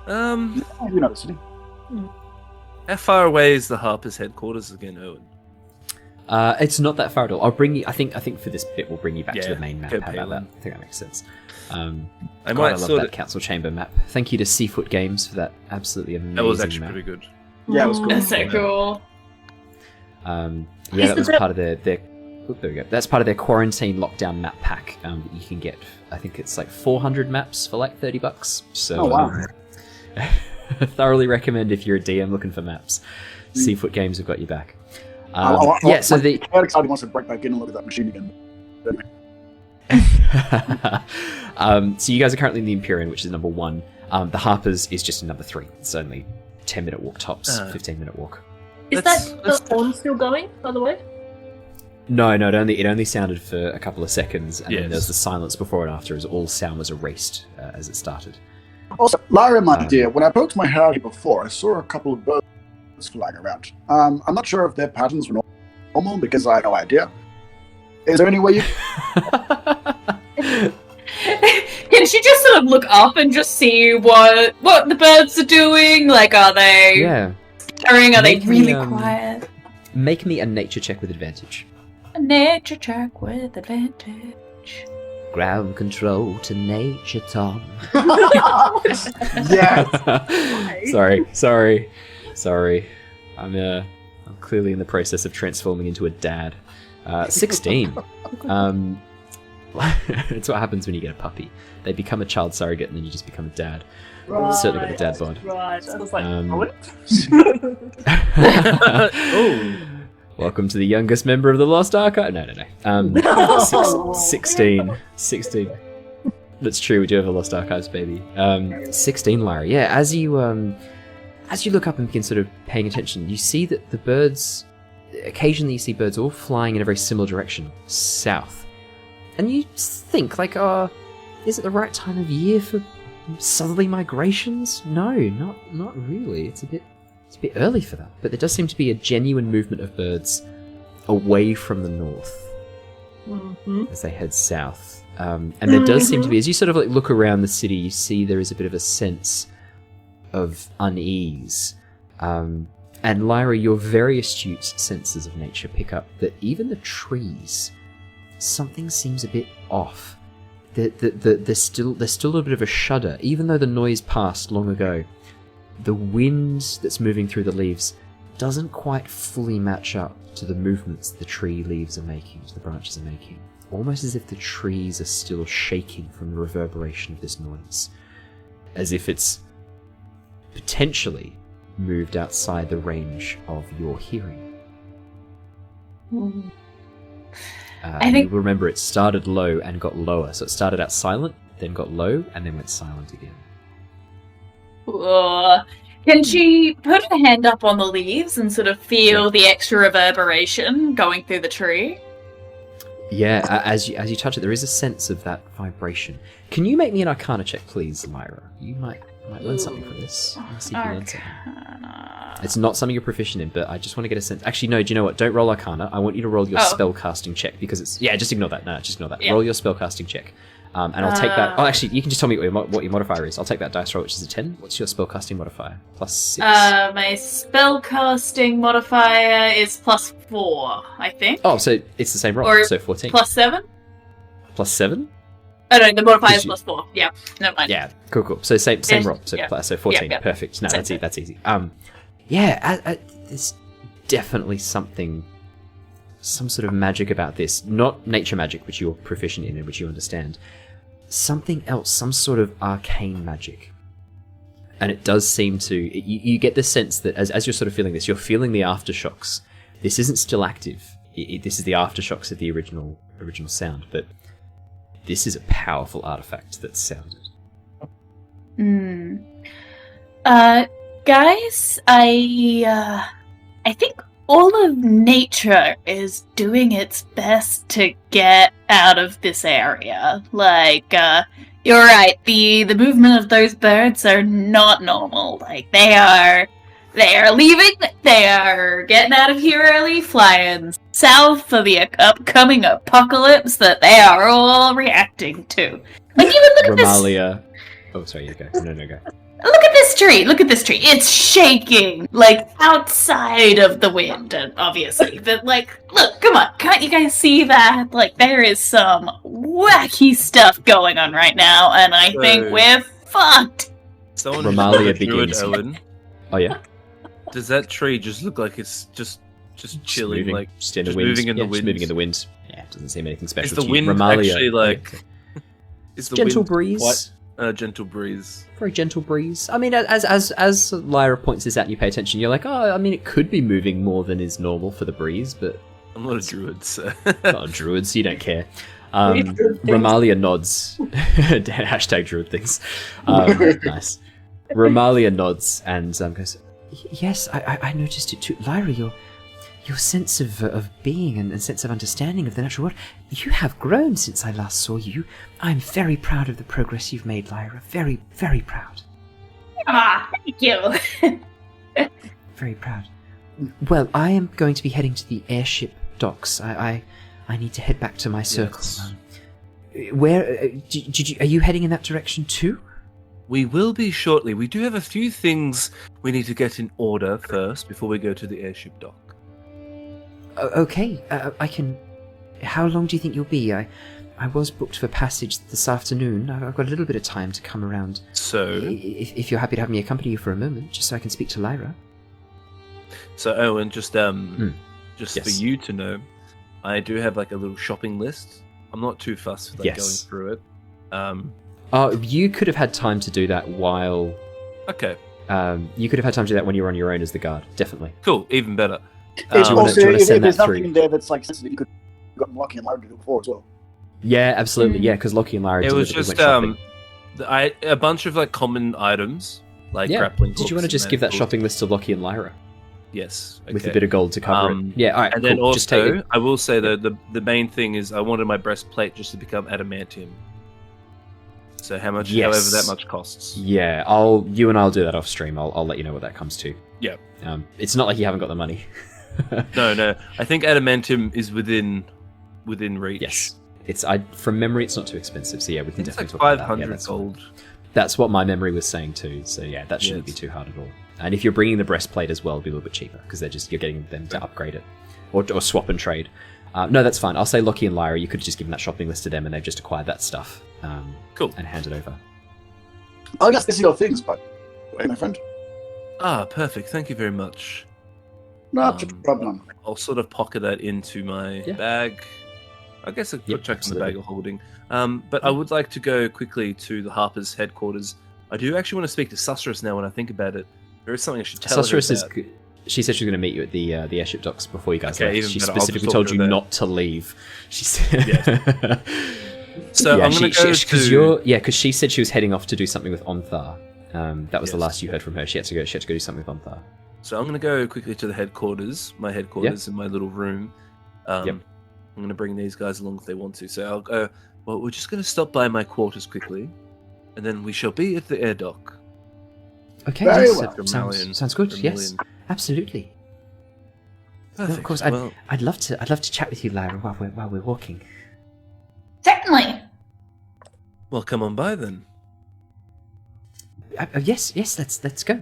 You know the city. How far away is the Harper's headquarters again, Owen? It's not that far at all. I'll bring you. I think for this bit we'll bring you back to the main map. Okay, How about that? I think that makes sense. I love that council chamber map. Thank you to Seafoot Games for that absolutely amazing map. That was actually pretty good. Yeah, it was cool. That's so cool. Yeah, that was part of their. There we go. That's part of their quarantine lockdown map pack. That you can get. I think it's like 400 maps for like $30. So. Oh wow. Thoroughly recommend if you're a DM looking for maps. Seafoot Games have got you back. So the excited wants to break back in and look at that machine again. So you guys are currently in the Empyrean, which is number 1. The Harper's is just in number 3. It's only 10-minute walk tops, 15-minute walk. Is the horn still going, by the way? No, it only sounded for a couple of seconds, and then there's the silence before and after, as all sound was erased as it started. Also, Lyra, my dear, when I poked my head out here before, I saw a couple of birds flying around. I'm not sure if their patterns were normal, because I have no idea. Is there any way you... Can she just sort of look up and just see what the birds are doing? Like, are they... Yeah. Are they really quiet? Make me a nature check with advantage. A nature check with advantage. Ground control to nature, Tom. Yes. Sorry. I'm clearly in the process of transforming into a dad. 16. It's what happens when you get a puppy. They become a child surrogate and then you just become a dad. Certainly got the dad bod. Right. I was like, Welcome to the youngest member of the Lost Archive. No. 16. That's true. We do have a Lost Archives baby. 16, Lyra. Yeah. As you look up and begin sort of paying attention, you see that the birds. Occasionally, you see birds all flying in a very similar direction, south. And you think, like, is it the right time of year for southerly migrations? No, not really. It's a bit early for that. But there does seem to be a genuine movement of birds away from the north as they head south. And there does seem to be, as you sort of like look around the city, you see there is a bit of a sense of unease. And Lyra, your very astute senses of nature pick up that even the trees, something seems a bit off. There's still a bit of a shudder, even though the noise passed long ago. The wind that's moving through the leaves doesn't quite fully match up to the movements the tree leaves are making, the branches are making. Almost as if the trees are still shaking from the reverberation of this noise. As if it's potentially moved outside the range of your hearing. I think... You remember it started low and got lower. So it started out silent, then got low, and then went silent again. Can she put her hand up on the leaves and sort of feel the extra reverberation going through the tree? Yeah, as you touch it, there is a sense of that vibration. Can you make me an Arcana check, please, Lyra? You might learn something from this. Let's see if you learn something. It's not something you're proficient in, but I just want to get a sense. Actually, no, do you know what? Don't roll Arcana. I want you to roll your spellcasting check, because it's... Yeah, just ignore that. No, just ignore that. Yeah. Roll your spellcasting check. And I'll take that. Oh, actually, you can just tell me what your modifier is. I'll take that dice roll, which is a 10. What's your spellcasting modifier? +6. My spellcasting modifier is +4, I think. Oh, so it's the same roll. Or so 14. +7? +7? Oh no, the modifier is +4. Yeah, never mind. Yeah, cool. So same roll. So Yeah. so 14. Yeah. Perfect. No, Same. that's easy. There's definitely some sort of magic about this. Not nature magic, which you're proficient in and which you understand. Something else, some sort of arcane magic. And it does seem to... You get the sense that as you're sort of feeling this, you're feeling the aftershocks. This isn't still active. This is the aftershocks of the original sound, but this is a powerful artifact that's sounded. Guys, I think all of nature is doing its best to get out of this area. Like, you're right, the movement of those birds are not normal. Like, they are leaving, they are getting out of here early, flying south for the upcoming apocalypse that they are all reacting to. Like, even look at this... Romalia... Oh, sorry, you go. No, go. Look at this tree. It's shaking, like, outside of the wind, and obviously. But, like, look, come on. Can't you guys see that? Like, there is some wacky stuff going on right now, and I think we're fucked. Someone Romalia Druid, begins. Owen, Oh, yeah? does that tree just look like it's just chilling, moving, like just in just the wind. moving in the Just wind? moving in the wind. Yeah, it doesn't seem anything special Is the to you. wind Romalia, actually like... Is the gentle wind breeze? quite a gentle breeze? Very gentle breeze. I mean, as Lyra points this out and you pay attention, you're like, oh, I mean, it could be moving more than is normal for the breeze, but... I'm not a druid, so... not a druid, so you don't care. Romalia nods. Hashtag druid things. Nice. Romalia nods and goes, yes, I noticed it too. Lyra, your sense of being and sense of understanding of the natural world, you have grown since I last saw you. I'm very proud of the progress you've made, Lyra. Very, very proud. Ah, thank you. Very proud. Well, I am going to be heading to the airship docks. I need to head back to my circle. Yes. Where are you heading in that direction too? We will be shortly. We do have a few things we need to get in order first before we go to the airship dock. Okay, I can... How long do you think you'll be? I was booked for passage this afternoon. I've got a little bit of time to come around. So... If you're happy to have me accompany you for a moment, just so I can speak to Lyra. So, Owen, just Yes. for you to know, I do have like a little shopping list. I'm not too fussed with like, going through it. You could have had time to do that while... Okay. You could have had time to do that when you were on your own as the guard, definitely. Cool, even better. It's do you wanna also, send if that there's through? nothing in there that's like sensitive, you could have gotten Lockie and Lyra to do it before as well. Yeah, absolutely, yeah, because Lockie and Lyra It was deliberately just went shopping. a bunch of like common items, like grappling hooks. Did you want to just and give that manacles. shopping list to Lockie and Lyra? Yes. Okay. With a bit of gold to cover it. Yeah, alright, And cool. then also, just take it. I will say that the main thing is I wanted my breastplate just to become adamantium. So how much? Yes. However, that much costs. Yeah, you and I'll do that off stream. I'll let you know what that comes to. Yeah. It's not like you haven't got the money. No. I think adamantium is within reach. Yes. From memory, it's not too expensive. So yeah, we can It's like definitely talk about that. 500 that's gold. That's what my memory was saying too. So yeah, that shouldn't be too hard at all. And if you're bringing the breastplate as well, it'll be a little bit cheaper because you're getting them to upgrade it or swap and trade. No, that's fine. I'll say Lockie and Lyra. You could have just given that shopping list to them, and they've just acquired that stuff. Cool. And hand it over. Oh, yes, this is your things, but hey, my friend. Ah, perfect. Thank you very much. No problem. I'll sort of pocket that into my bag. I guess I'll put chuck in the bag of holding. But I would like to go quickly to the Harper's headquarters. I do actually want to speak to Sorceress now when I think about it. There is something I should tell Sorceress her about. She said she was going to meet you at the airship docks before you guys Okay, left. even She better. I'll specifically just told talk to you her there. not to leave. She said... Yeah. So I'm going to go to... because she said she was heading off to do something with Onthar. That was the last you heard from her. She had to go do something with Onthar. So I'm going to go quickly to the headquarters, in my little room. I'm going to bring these guys along if they want to. So I'll go, well, we're just going to stop by my quarters quickly, and then we shall be at the air dock. Okay, Very yes, well. sounds good. Yes, absolutely. Perfect. Well, of course, I'd love to chat with you, Lyra, while we're walking. Certainly. Well, come on by then. Yes, let's go.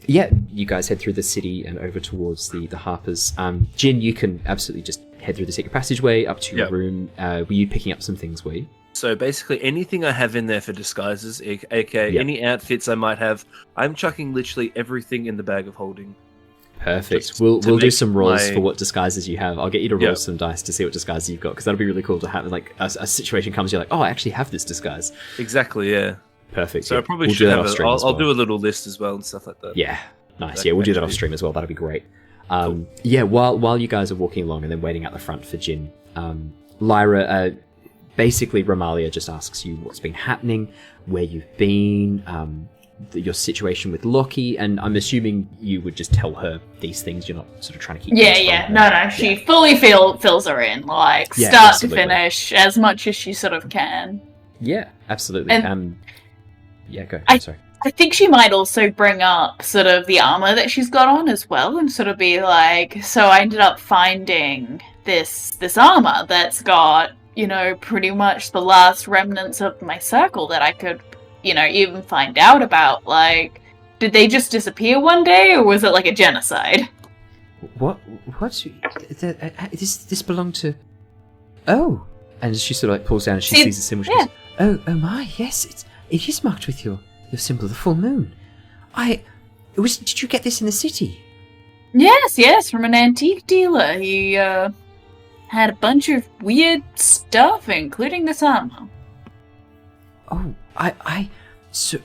Yeah, you guys head through the city and over towards the Harpers. Jin, you can absolutely just head through the secret passageway up to your room. Were you picking up some things, were you? So basically anything I have in there for disguises, aka any outfits I might have, I'm chucking literally everything in the bag of holding. Perfect. We'll do some rolls for what disguises you have. I'll get you to roll some dice to see what disguises you've got, because that'll be really cool to have. Like a situation comes, you're like, oh, I actually have this disguise. Exactly, yeah. Perfect. So I probably should have I'll do a little list as well and stuff like that. Yeah, nice. We'll do that off stream as well. That'll be great. Cool. Yeah, while you guys are walking along and then waiting out the front for Jin, Lyra, basically Romalia just asks you what's been happening, where you've been, your situation with Lockie, and I'm assuming you would just tell her these things. You're not sort of trying to keep. Yeah. No. She fully fills her in, like start to finish, as much as she sort of can. Yeah, absolutely. And go. Sorry. I think she might also bring up sort of the armor that she's got on as well, and sort of be like, so I ended up finding this armor that's got, pretty much the last remnants of my circle that I could, even find out about. Like, did they just disappear one day, or was it like a genocide? What? This belonged to... Oh! And she sort of like pulls down and she sees the symbol. She goes, oh my, yes, it is marked with your symbol, the full moon. Did you get this in the city? Yes, from an antique dealer. He had a bunch of weird stuff, including this armor. Oh, so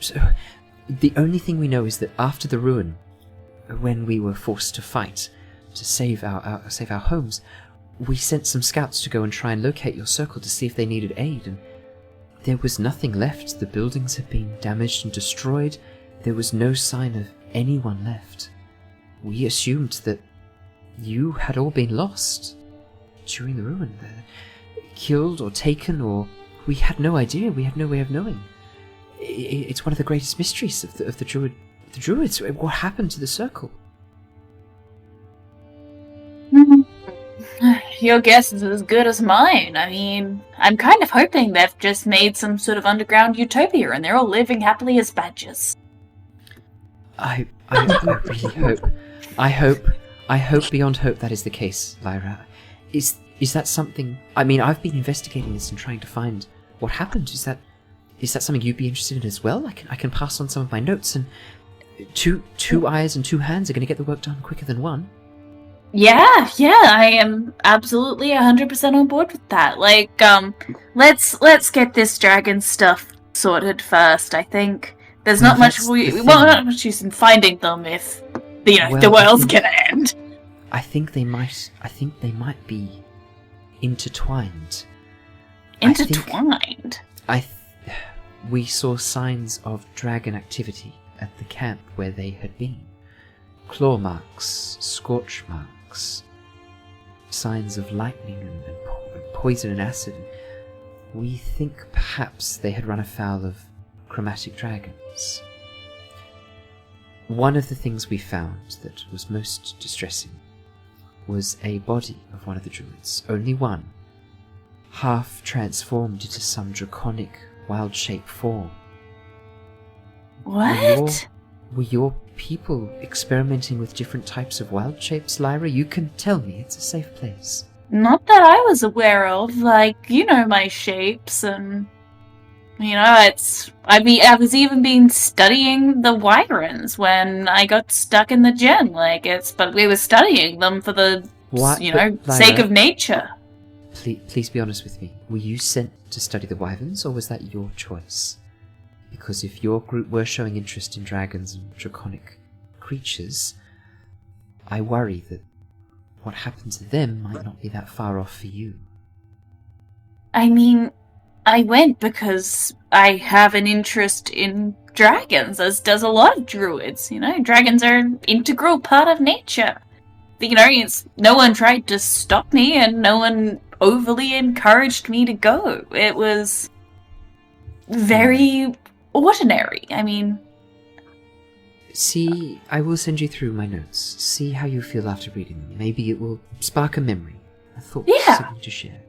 the only thing we know is that after the ruin, when we were forced to fight to save our homes, we sent some scouts to go and try and locate your circle to see if they needed aid, and there was nothing left. The buildings had been damaged and destroyed. There was no sign of anyone left. We assumed that you had all been lost during the ruin. Killed or taken, or... We had no idea. We had no way of knowing. It's one of the greatest mysteries of the Druids. What happened to the circle? Your guess is as good as mine. I mean, I'm kind of hoping they've just made some sort of underground utopia and they're all living happily as badgers. I really hope. I hope beyond hope that is the case, Lyra. Is that something... I mean, I've been investigating this and trying to find what happened. Is that something you'd be interested in as well? I can pass on some of my notes, and two eyes and two hands are going to get the work done quicker than one. Yeah, I am absolutely 100% on board with that. Like, let's get this dragon stuff sorted first. I think there's not much not much use in finding them if the world's gonna end. I think they might be intertwined. Intertwined? We saw signs of dragon activity at the camp where they had been. Claw marks, scorch marks, signs of lightning and poison and acid. We think perhaps they had run afoul of chromatic dragons. One of the things we found that was most distressing was a body of one of the druids, only one, half transformed into some draconic, wild-shape form. What? Were your people experimenting with different types of wild shapes, Lyra? You can tell me, it's a safe place. Not that I was aware of. Like, my shapes, and I was even been studying the Wyrens when I got stuck in the gen. But we were studying them for the sake of nature. Please be honest with me. Were you sent to study the Wyverns, or was that your choice? Because if your group were showing interest in dragons and draconic creatures, I worry that what happened to them might not be that far off for you. I mean, I went because I have an interest in dragons, as does a lot of druids. Dragons are an integral part of nature. No one tried to stop me, and no one overly encouraged me to go. It was very ordinary. I mean... See, I will send you through my notes. See how you feel after reading them. Maybe it will spark a memory, a thought, something to share.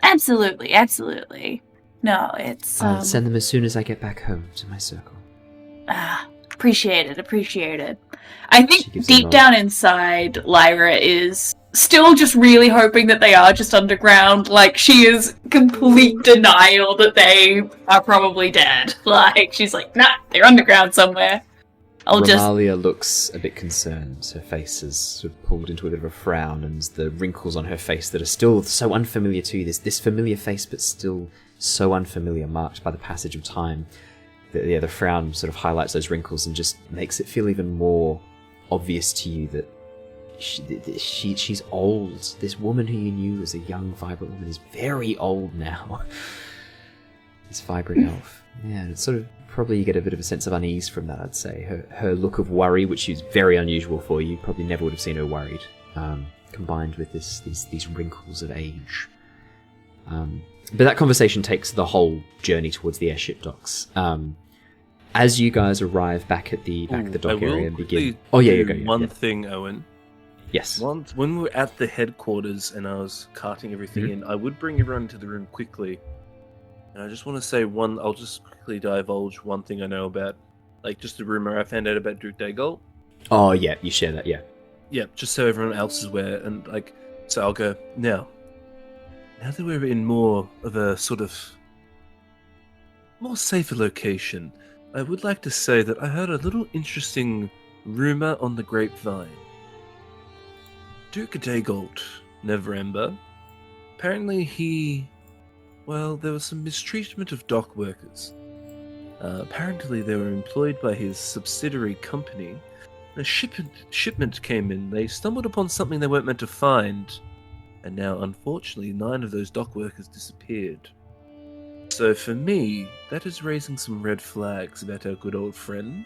Absolutely. No, it's... I'll send them as soon as I get back home to my circle. Appreciate it. I She think gives a deep nod. down inside, Lyra is still just really hoping that they are just underground. Like, she is complete denial that they are probably dead. Like, she's like, nah, they're underground somewhere. Romalia looks a bit concerned. Her face is sort of pulled into a bit of a frown, and the wrinkles on her face that are still so unfamiliar to you. This familiar face, but still so unfamiliar, marked by the passage of time. The frown sort of highlights those wrinkles and just makes it feel even more obvious to you that she's old. This woman who you knew as a young, vibrant woman is very old now. This vibrant elf. Yeah, it's sort of probably you get a bit of a sense of unease from that, I'd say. Her look of worry, which is very unusual for you, probably never would have seen her worried, combined with these wrinkles of age. But that conversation takes the whole journey towards the airship docks. As you guys arrive back at the dock area and begin... One thing, Owen. Yes. Once, when we were at the headquarters and I was carting everything in, I would bring everyone into the room quickly. And I just want to say I'll just quickly divulge one thing I know about. Like, just a rumor I found out about Drakhorn. Oh, yeah, you share that, yeah. Yeah, just so everyone else is aware. And, like, so I'll go, now that we're in more of a sort of more safer location, I would like to say that I heard a little interesting rumor on the grapevine. Duke Daygold, Neverember, apparently there was some mistreatment of dock workers. Apparently they were employed by his subsidiary company. A shipment came in, they stumbled upon something they weren't meant to find, and now, unfortunately, 9 of those dock workers disappeared. So for me, that is raising some red flags about our good old friend.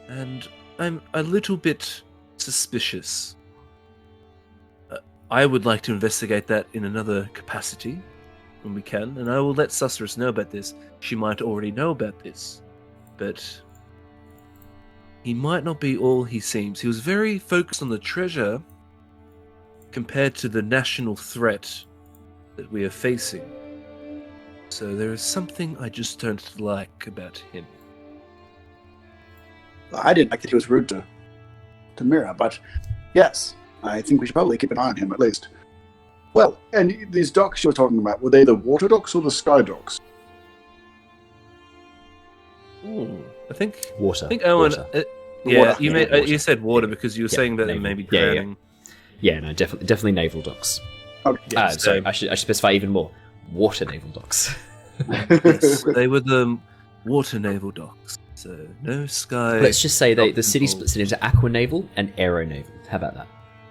And I'm a little bit suspicious. I would like to investigate that in another capacity, when we can, and I will let Susurrus know about this. She might already know about this, but he might not be all he seems. He was very focused on the treasure, compared to the national threat that we are facing. So there is something I just don't like about him. I didn't like that he was rude to Mira, but yes, I think we should probably keep an eye on him at least. Well, and these docks you were talking about, were they the water docks or the sky docks? Ooh, I think Water. I think Owen. Water. You said water because you were saying that they may be drowning. Yeah, no, definitely naval docks. Okay. So I should specify even more. Water naval docks. Yes, they were the water naval docks. So no sky. Let's just say the city involved. splits it into aqua naval and aero naval. How about that?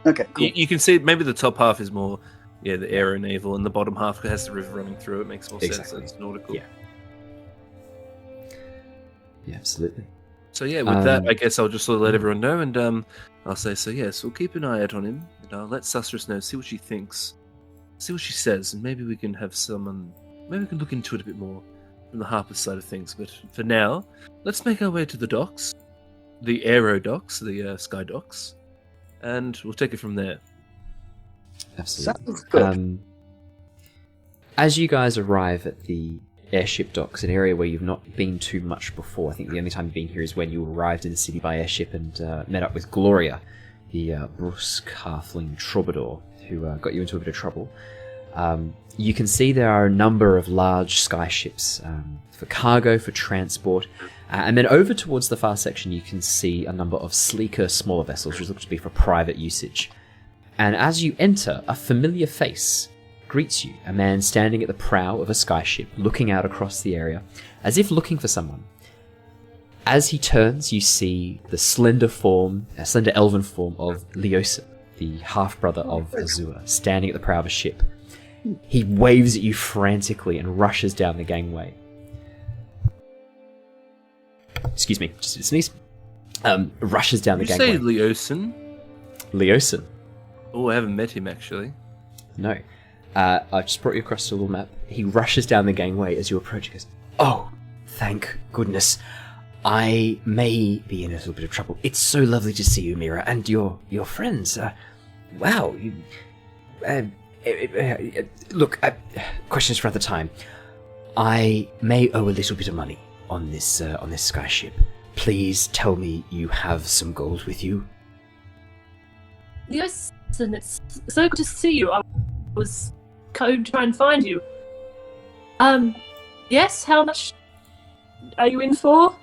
Okay, cool. You can see maybe the top half is more, the aero naval, and the bottom half has the river running through it. Makes more sense. Exactly. It's nautical. Yeah, absolutely. So with that, I guess I'll just sort of let everyone know, and I'll say, so yes, we'll keep an eye out on him, and I'll let Susurrus know, see what she thinks, see what she says, and maybe we can have maybe we can look into it a bit more from the Harper side of things. But for now, let's make our way to the docks, the aero docks, the sky docks, and we'll take it from there. Absolutely. Sounds good. As you guys arrive at the airship docks, an area where you've not been too much before. I think the only time you've been here is when you arrived in the city by airship and met up with Gloria, the brusque halfling troubadour who got you into a bit of trouble. You can see there are a number of large skyships for cargo, for transport, and then over towards the far section you can see a number of sleeker, smaller vessels which look to be for private usage. And as you enter, a familiar face greets you, a man standing at the prow of a skyship, looking out across the area, as if looking for someone. As he turns, you see the slender elven form of Leosin, the half-brother of Azure, standing at the prow of a ship. He waves at you frantically and rushes down the gangway. Excuse me, just a sneeze. Rushes down the Did gangway. you say Leosin? Leosin? Oh, I haven't met him actually. No. I've just brought you across to a little map. He rushes down the gangway as you approach. He goes, "Oh, thank goodness. I may be in a little bit of trouble. It's so lovely to see you, Mira, and your friends. Wow. Look, questions for another time. I may owe a little bit of money on this skyship. Please tell me you have some gold with you. Yes, and it's so good to see you. I was going to try and find you. Yes, how much are you in for?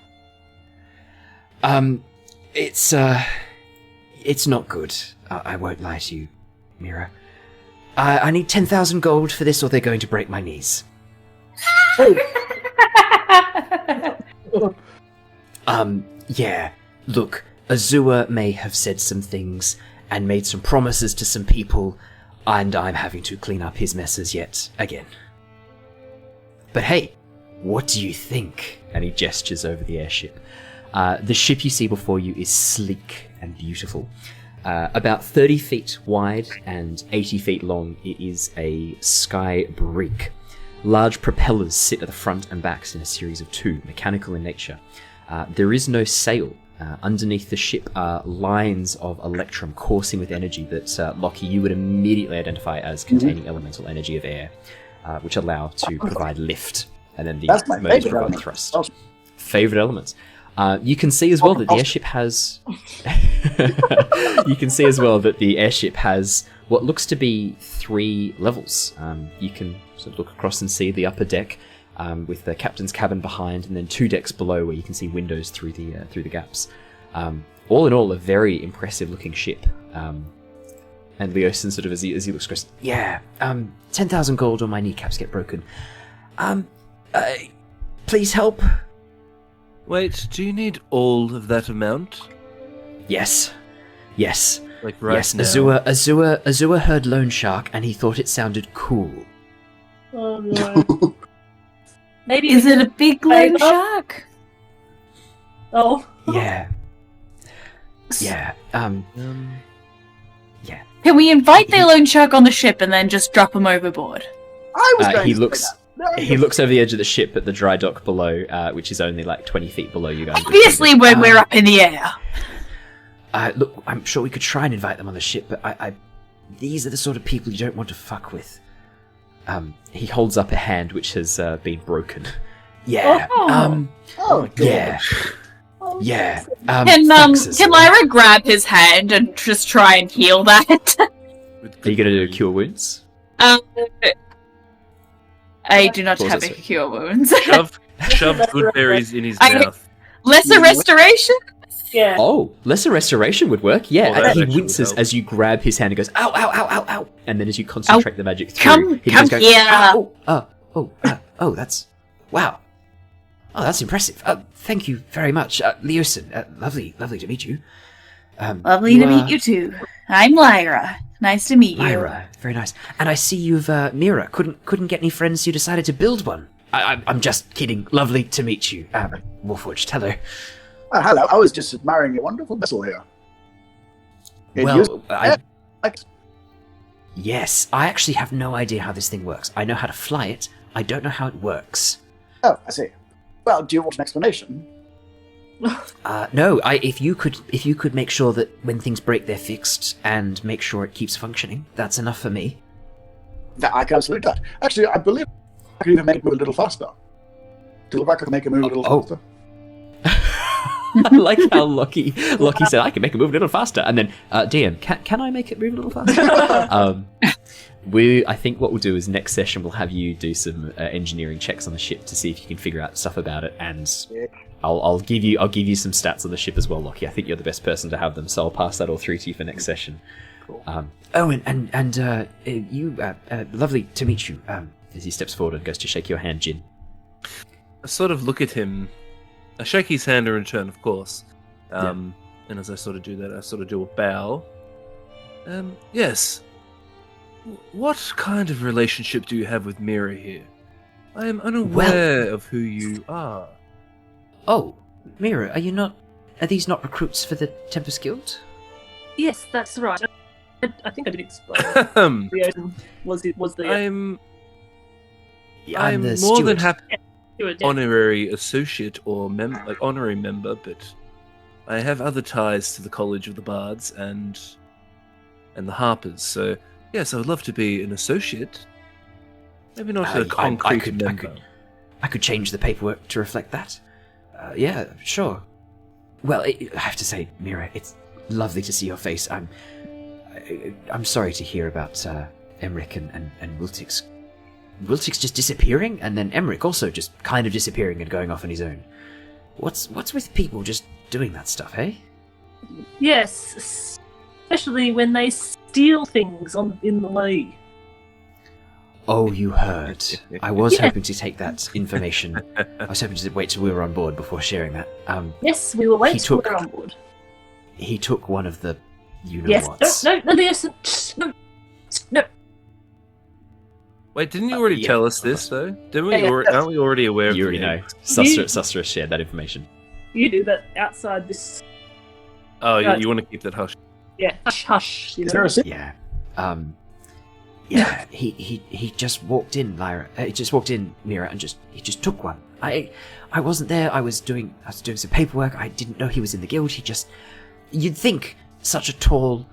It's not good. I won't lie to you, Mira. I need 10,000 gold for this or they're going to break my knees. Yeah. Look, Azua may have said some things and made some promises to some people, and I'm having to clean up his messes yet again. But hey, what do you think? And he gestures over the airship. The ship you see before you is sleek and beautiful. About 30 feet wide and 80 feet long, it is a sky brig. Large propellers sit at the front and backs in a series of two, mechanical in nature. There is no sail. Underneath the ship are lines of electrum coursing with energy that, Lockie, you would immediately identify as containing elemental energy of air, which allow to provide lift. And then the motors provide thrust. Favorite elements. You can see as well that the airship has... you can see as well that the airship has what looks to be 3 levels. You can sort of look across and see the upper deck with the captain's cabin behind, and then 2 decks below where you can see windows through the gaps. All in all, a very impressive looking ship. And Leosin sort of, as he looks across, 10,000 gold or my kneecaps get broken. Please help. Wait, do you need all of that amount? Yes. Like right yes, now? Azua heard Loan Shark and he thought it sounded cool. Oh no. Maybe Is it a big loan shark? Oh. Yeah. Yeah. Can we invite the loan shark on the ship and then just drop him overboard? I was going He to looks. say that. He looks over the edge of the ship at the dry dock below, which is only like 20 feet below you guys. Obviously, when we're up in the air. Look, I'm sure we could try and invite them on the ship, but these are the sort of people you don't want to fuck with. He holds up a hand which has been broken. Yeah. Oh, Yeah. Yeah. Can Lyra grab his hand and just try and heal that? Are you going to do cure wounds? I do not What was have it, a sorry? cure wounds. Shove good berries in his I- mouth. Lesser restoration? Yeah. Oh, lesser restoration would work. Yeah, Well, that and he actually would winces help. as you grab his hand and goes, ow, ow, ow, ow, ow. And then as you concentrate the magic through, Come he goes, here. oh, that's, wow. Oh, that's impressive. Thank you very much. Leosin, lovely to meet you. Lovely to meet you too. I'm Lyra. Nice to meet you. Lyra, very nice. And I see you've, Mira, couldn't get any friends, so you decided to build one. I'm just kidding. Lovely to meet you. Warforged, hello. Hello, I was just admiring your wonderful vessel here. Well, yes, I actually have no idea how this thing works. I know how to fly it. I don't know how it works. Oh, I see. Well, do you want an explanation? No. If you could make sure that when things break, they're fixed, and make sure it keeps functioning, that's enough for me. I can absolutely do that. Actually, I believe I can even make it move a little faster. Do you look like I can make it move a little faster? I like how Lockie said, I can make it move a little faster, and then DM, can I make it move a little faster? I think what we'll do is next session we'll have you do some engineering checks on the ship to see if you can figure out stuff about it, and I'll give you some stats on the ship as well, Lockie. I think you're the best person to have them, so I'll pass that all through to you for next session. Cool. Owen, and you, lovely to meet you. As he steps forward and goes to shake your hand, Jin. I sort of look at him. I shake his hand in return, of course. And as I sort of do that, I sort of do a bow. Yes. What kind of relationship do you have with Mira here? I am unaware of who you are. Oh, Mira, are these not recruits for the Tempest Guild? Yes, that's right. I think I did explain. Leosin was the I'm I'm the more than steward. happy. steward. Honorary associate or honorary member, but I have other ties to the College of the Bards and the Harpers. So yes, I would love to be an associate. Maybe not a concrete member. I could change the paperwork to reflect that. Yeah, sure. Well, I have to say, Mira, it's lovely to see your face. I'm sorry to hear about Emmerich and Wiltix. Wiltix just disappearing, and then Emmerich also just kind of disappearing and going off on his own. What's with people just doing that stuff, hey? Yes, especially when they steal things in the League. Oh, you heard. I was hoping to take that information. I was hoping to wait till we were on board before sharing that. Yes, we will wait till we're on board. He took one of the you-know-whats. Yes, no. Wait, didn't you already tell us this, though? Didn't we? Yeah. Aren't we already aware of You already the know. eggs? Sustra shared that information. You do that outside this. Oh, you want to keep that hush. Yeah, hush. You Is know? there a sit? Yeah. Yeah, he just walked in, Lyra. He just walked in, Mira, and he just took one. I wasn't there. I was doing some paperwork. I didn't know he was in the guild. You'd think such a tall,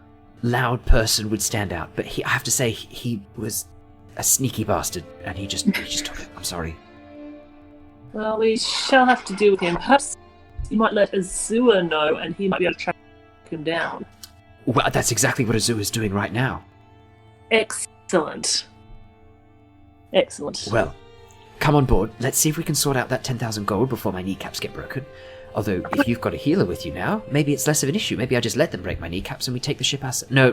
loud person would stand out, but I have to say he was a sneaky bastard, and he just took it. I'm sorry. Well, we shall have to deal with him. Perhaps you might let Azure know, and he might be able to track him down. Well, that's exactly what Azure is doing right now. Excellent. Well, come on board. Let's see if we can sort out that 10,000 gold before my kneecaps get broken. Although, if you've got a healer with you now, maybe it's less of an issue. Maybe I just let them break my kneecaps and we take the ship ourselves. No.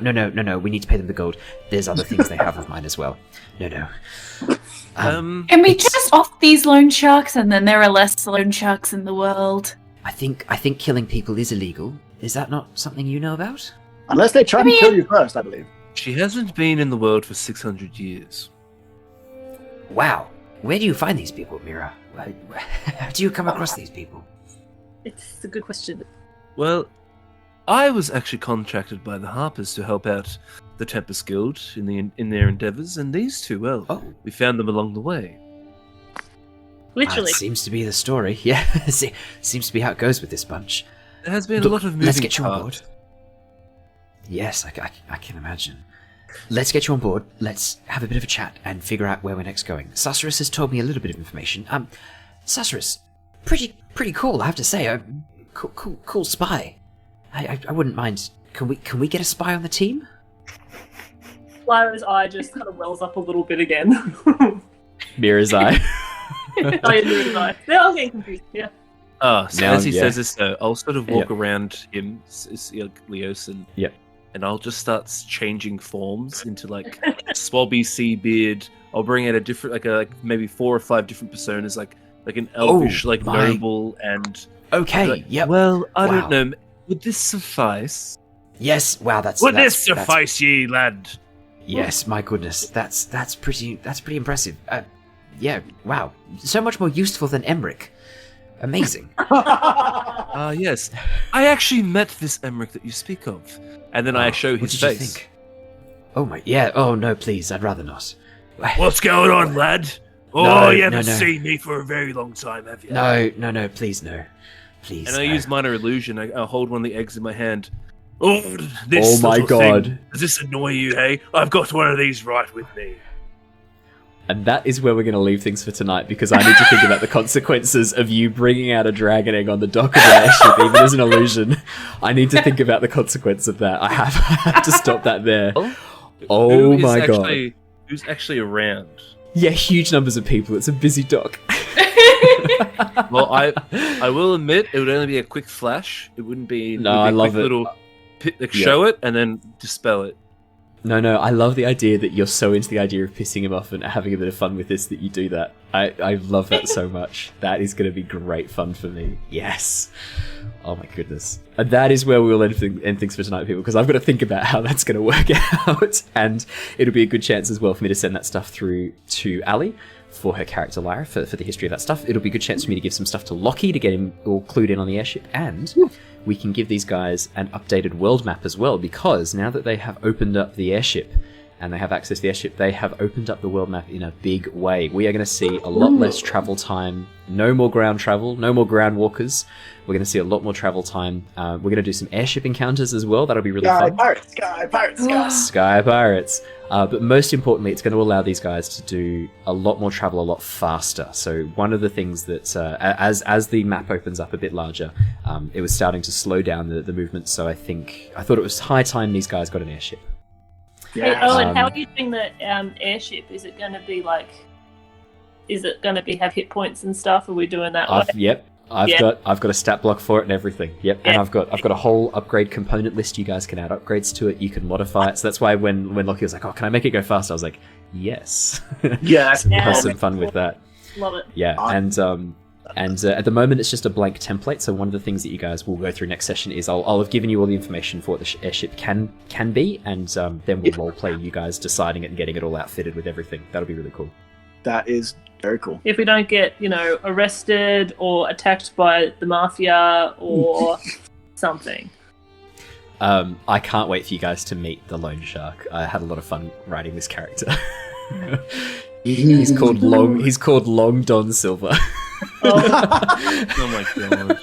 We need to pay them the gold. There's other things they have of mine as well. No. Can we just off these loan sharks, and then there are less loan sharks in the world? I think killing people is illegal. Is that not something you know about? Unless they try to kill you first, I believe. She hasn't been in the world for 600 years. Wow. Where do you find these people, Mira? How do you come across these people? It's a good question. Well, I was actually contracted by the Harpers to help out the Tempest Guild in their endeavours, and these two, we found them along the way. Literally. That seems to be the story. Yeah, seems to be how it goes with this bunch. There has been a lot of moving Let's get you on board. parts. Yes, I can imagine. Let's get you on board. Let's have a bit of a chat and figure out where we're next going. Susurrus has told me a little bit of information. Susurrus, pretty cool, I have to say. Cool spy. I wouldn't mind. Can we get a spy on the team? Lyra's eye just kind of wells up a little bit again. Mira's eye. Mira's eye. I'm getting confused. Yeah. So Now, as he yeah. says this, though, I'll sort of walk around him, Leos, and I'll just start changing forms into like Swabby Sea Beard. I'll bring out a different, like maybe 4 or 5 different personas, like an elvish, noble, and Okay. Yep. Well, I don't know. Would this suffice? Yes. Wow. Would this suffice, ye lad? Yes. My goodness. That's pretty impressive. Yeah. Wow. So much more useful than Emmerich. Amazing. Yes. I actually met this Emmerich that you speak of. And then I show his what did face. You think? Oh my, yeah. Oh no, please. I'd rather not. What's going on, lad? No, you haven't no. seen me for a very long time, have you? No, please, no. Please. And I use minor illusion. I hold one of the eggs in my hand. Oh my god. Thing. Does this annoy you, hey? I've got one of these right with me. And that is where we're going to leave things for tonight, because I need to think about the consequences of you bringing out a dragon egg on the dock of an airship, even as an illusion. I need to think about the consequence of that. I have to stop that there. Oh my god. Who's actually around? Yeah, huge numbers of people. It's a busy dock. Well, I will admit, it would only be a quick flash. It wouldn't be... No, I love it. Little show it and then dispel it. No, I love the idea that you're so into the idea of pissing him off and having a bit of fun with this that you do that. I love that so much. That is going to be great fun for me. Yes. Oh my goodness. And that is where we will end things for tonight, people, because I've got to think about how that's going to work out. And it'll be a good chance as well for me to send that stuff through to Ali for her character Lyra, for the history of that stuff. It'll be a good chance for me to give some stuff to Lockie to get him all clued in on the airship. And we can give these guys an updated world map as well, because now that they have opened up the airship and they have access to the airship, they have opened up the world map in a big way. We are going to see a lot less travel time, no more ground travel, no more ground walkers. We're going to see a lot more travel time. We're going to do some airship encounters as well. That'll be really fun. Sky Pirates. Sky Pirates. But most importantly, it's going to allow these guys to do a lot more travel a lot faster. So one of the things that, as the map opens up a bit larger, it was starting to slow down the movement. So I thought it was high time these guys got an airship. Hey, Owen, how are you doing the airship? Is it going to be like? Is it going to have hit points and stuff? Are we doing that? I've got a stat block for it and everything. Yep, and I've got a whole upgrade component list. You guys can add upgrades to it. You can modify it. So that's why when Lockie was like, "Oh, can I make it go faster?" I was like, "Yes." Yeah, so we'll have some fun with that. Love it. Yeah, and at the moment it's just a blank template. So one of the things that you guys will go through next session is I'll have given you all the information for what the airship can be, and then we'll roleplay you guys deciding it and getting it all outfitted with everything. That'll be really cool. That is very cool. If we don't get, arrested or attacked by the mafia or something. I can't wait for you guys to meet the Lone Shark. I had a lot of fun writing this character. He's called Long Don Silver. Oh my god.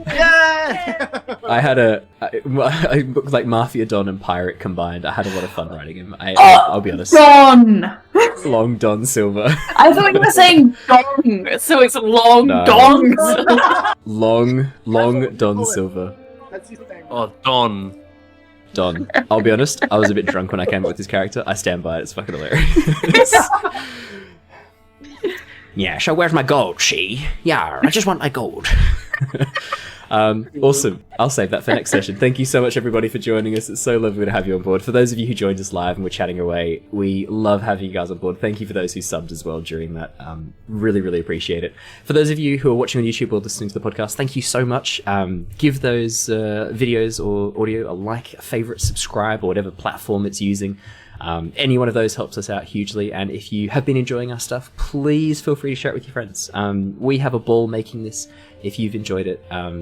Yeah! I had I booked like Mafia Don and Pirate combined. I had a lot of fun writing him. I'll be honest. Don! Long Don Silver. I thought you were saying dong, so it's long dong. Long Don Silver. That's his thing. Oh, Don. Don. I'll be honest, I was a bit drunk when I came up with this character. I stand by it, it's fucking hilarious. Yeah, so where's my gold, she? Yeah, I just want my gold. Awesome. I'll save that for next session. Thank you so much, everybody, for joining us. It's so lovely to have you on board. For those of you who joined us live and we're chatting away, we love having you guys on board. Thank you for those who subbed as well during that. Really, really appreciate it. For those of you who are watching on YouTube or listening to the podcast, thank you so much. Give those videos or audio a like, a favorite, subscribe, or whatever platform it's using. Any one of those helps us out hugely, and if you have been enjoying our stuff, please feel free to share it with your friends. We have a ball making this. If you've enjoyed it, look,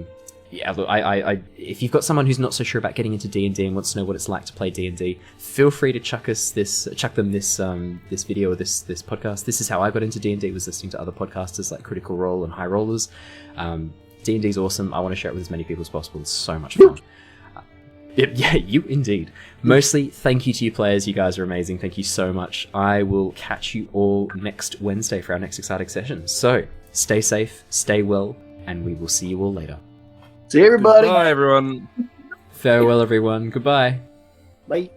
if you've got someone who's not so sure about getting into D&D and wants to know what it's like to play D&D, feel free to chuck them this video or this podcast. This is how I got into D&D, was listening to other podcasters like Critical Role and High Rollers. D&D is awesome. I want to share it with as many people as possible. It's so much fun. Yeah, you indeed. Mostly, thank you to you players. You guys are amazing. Thank you so much. I will catch you all next Wednesday for our next exciting session. So, stay safe, stay well, and we will see you all later. See you, everybody. Bye, everyone. Farewell, everyone. Goodbye. Bye.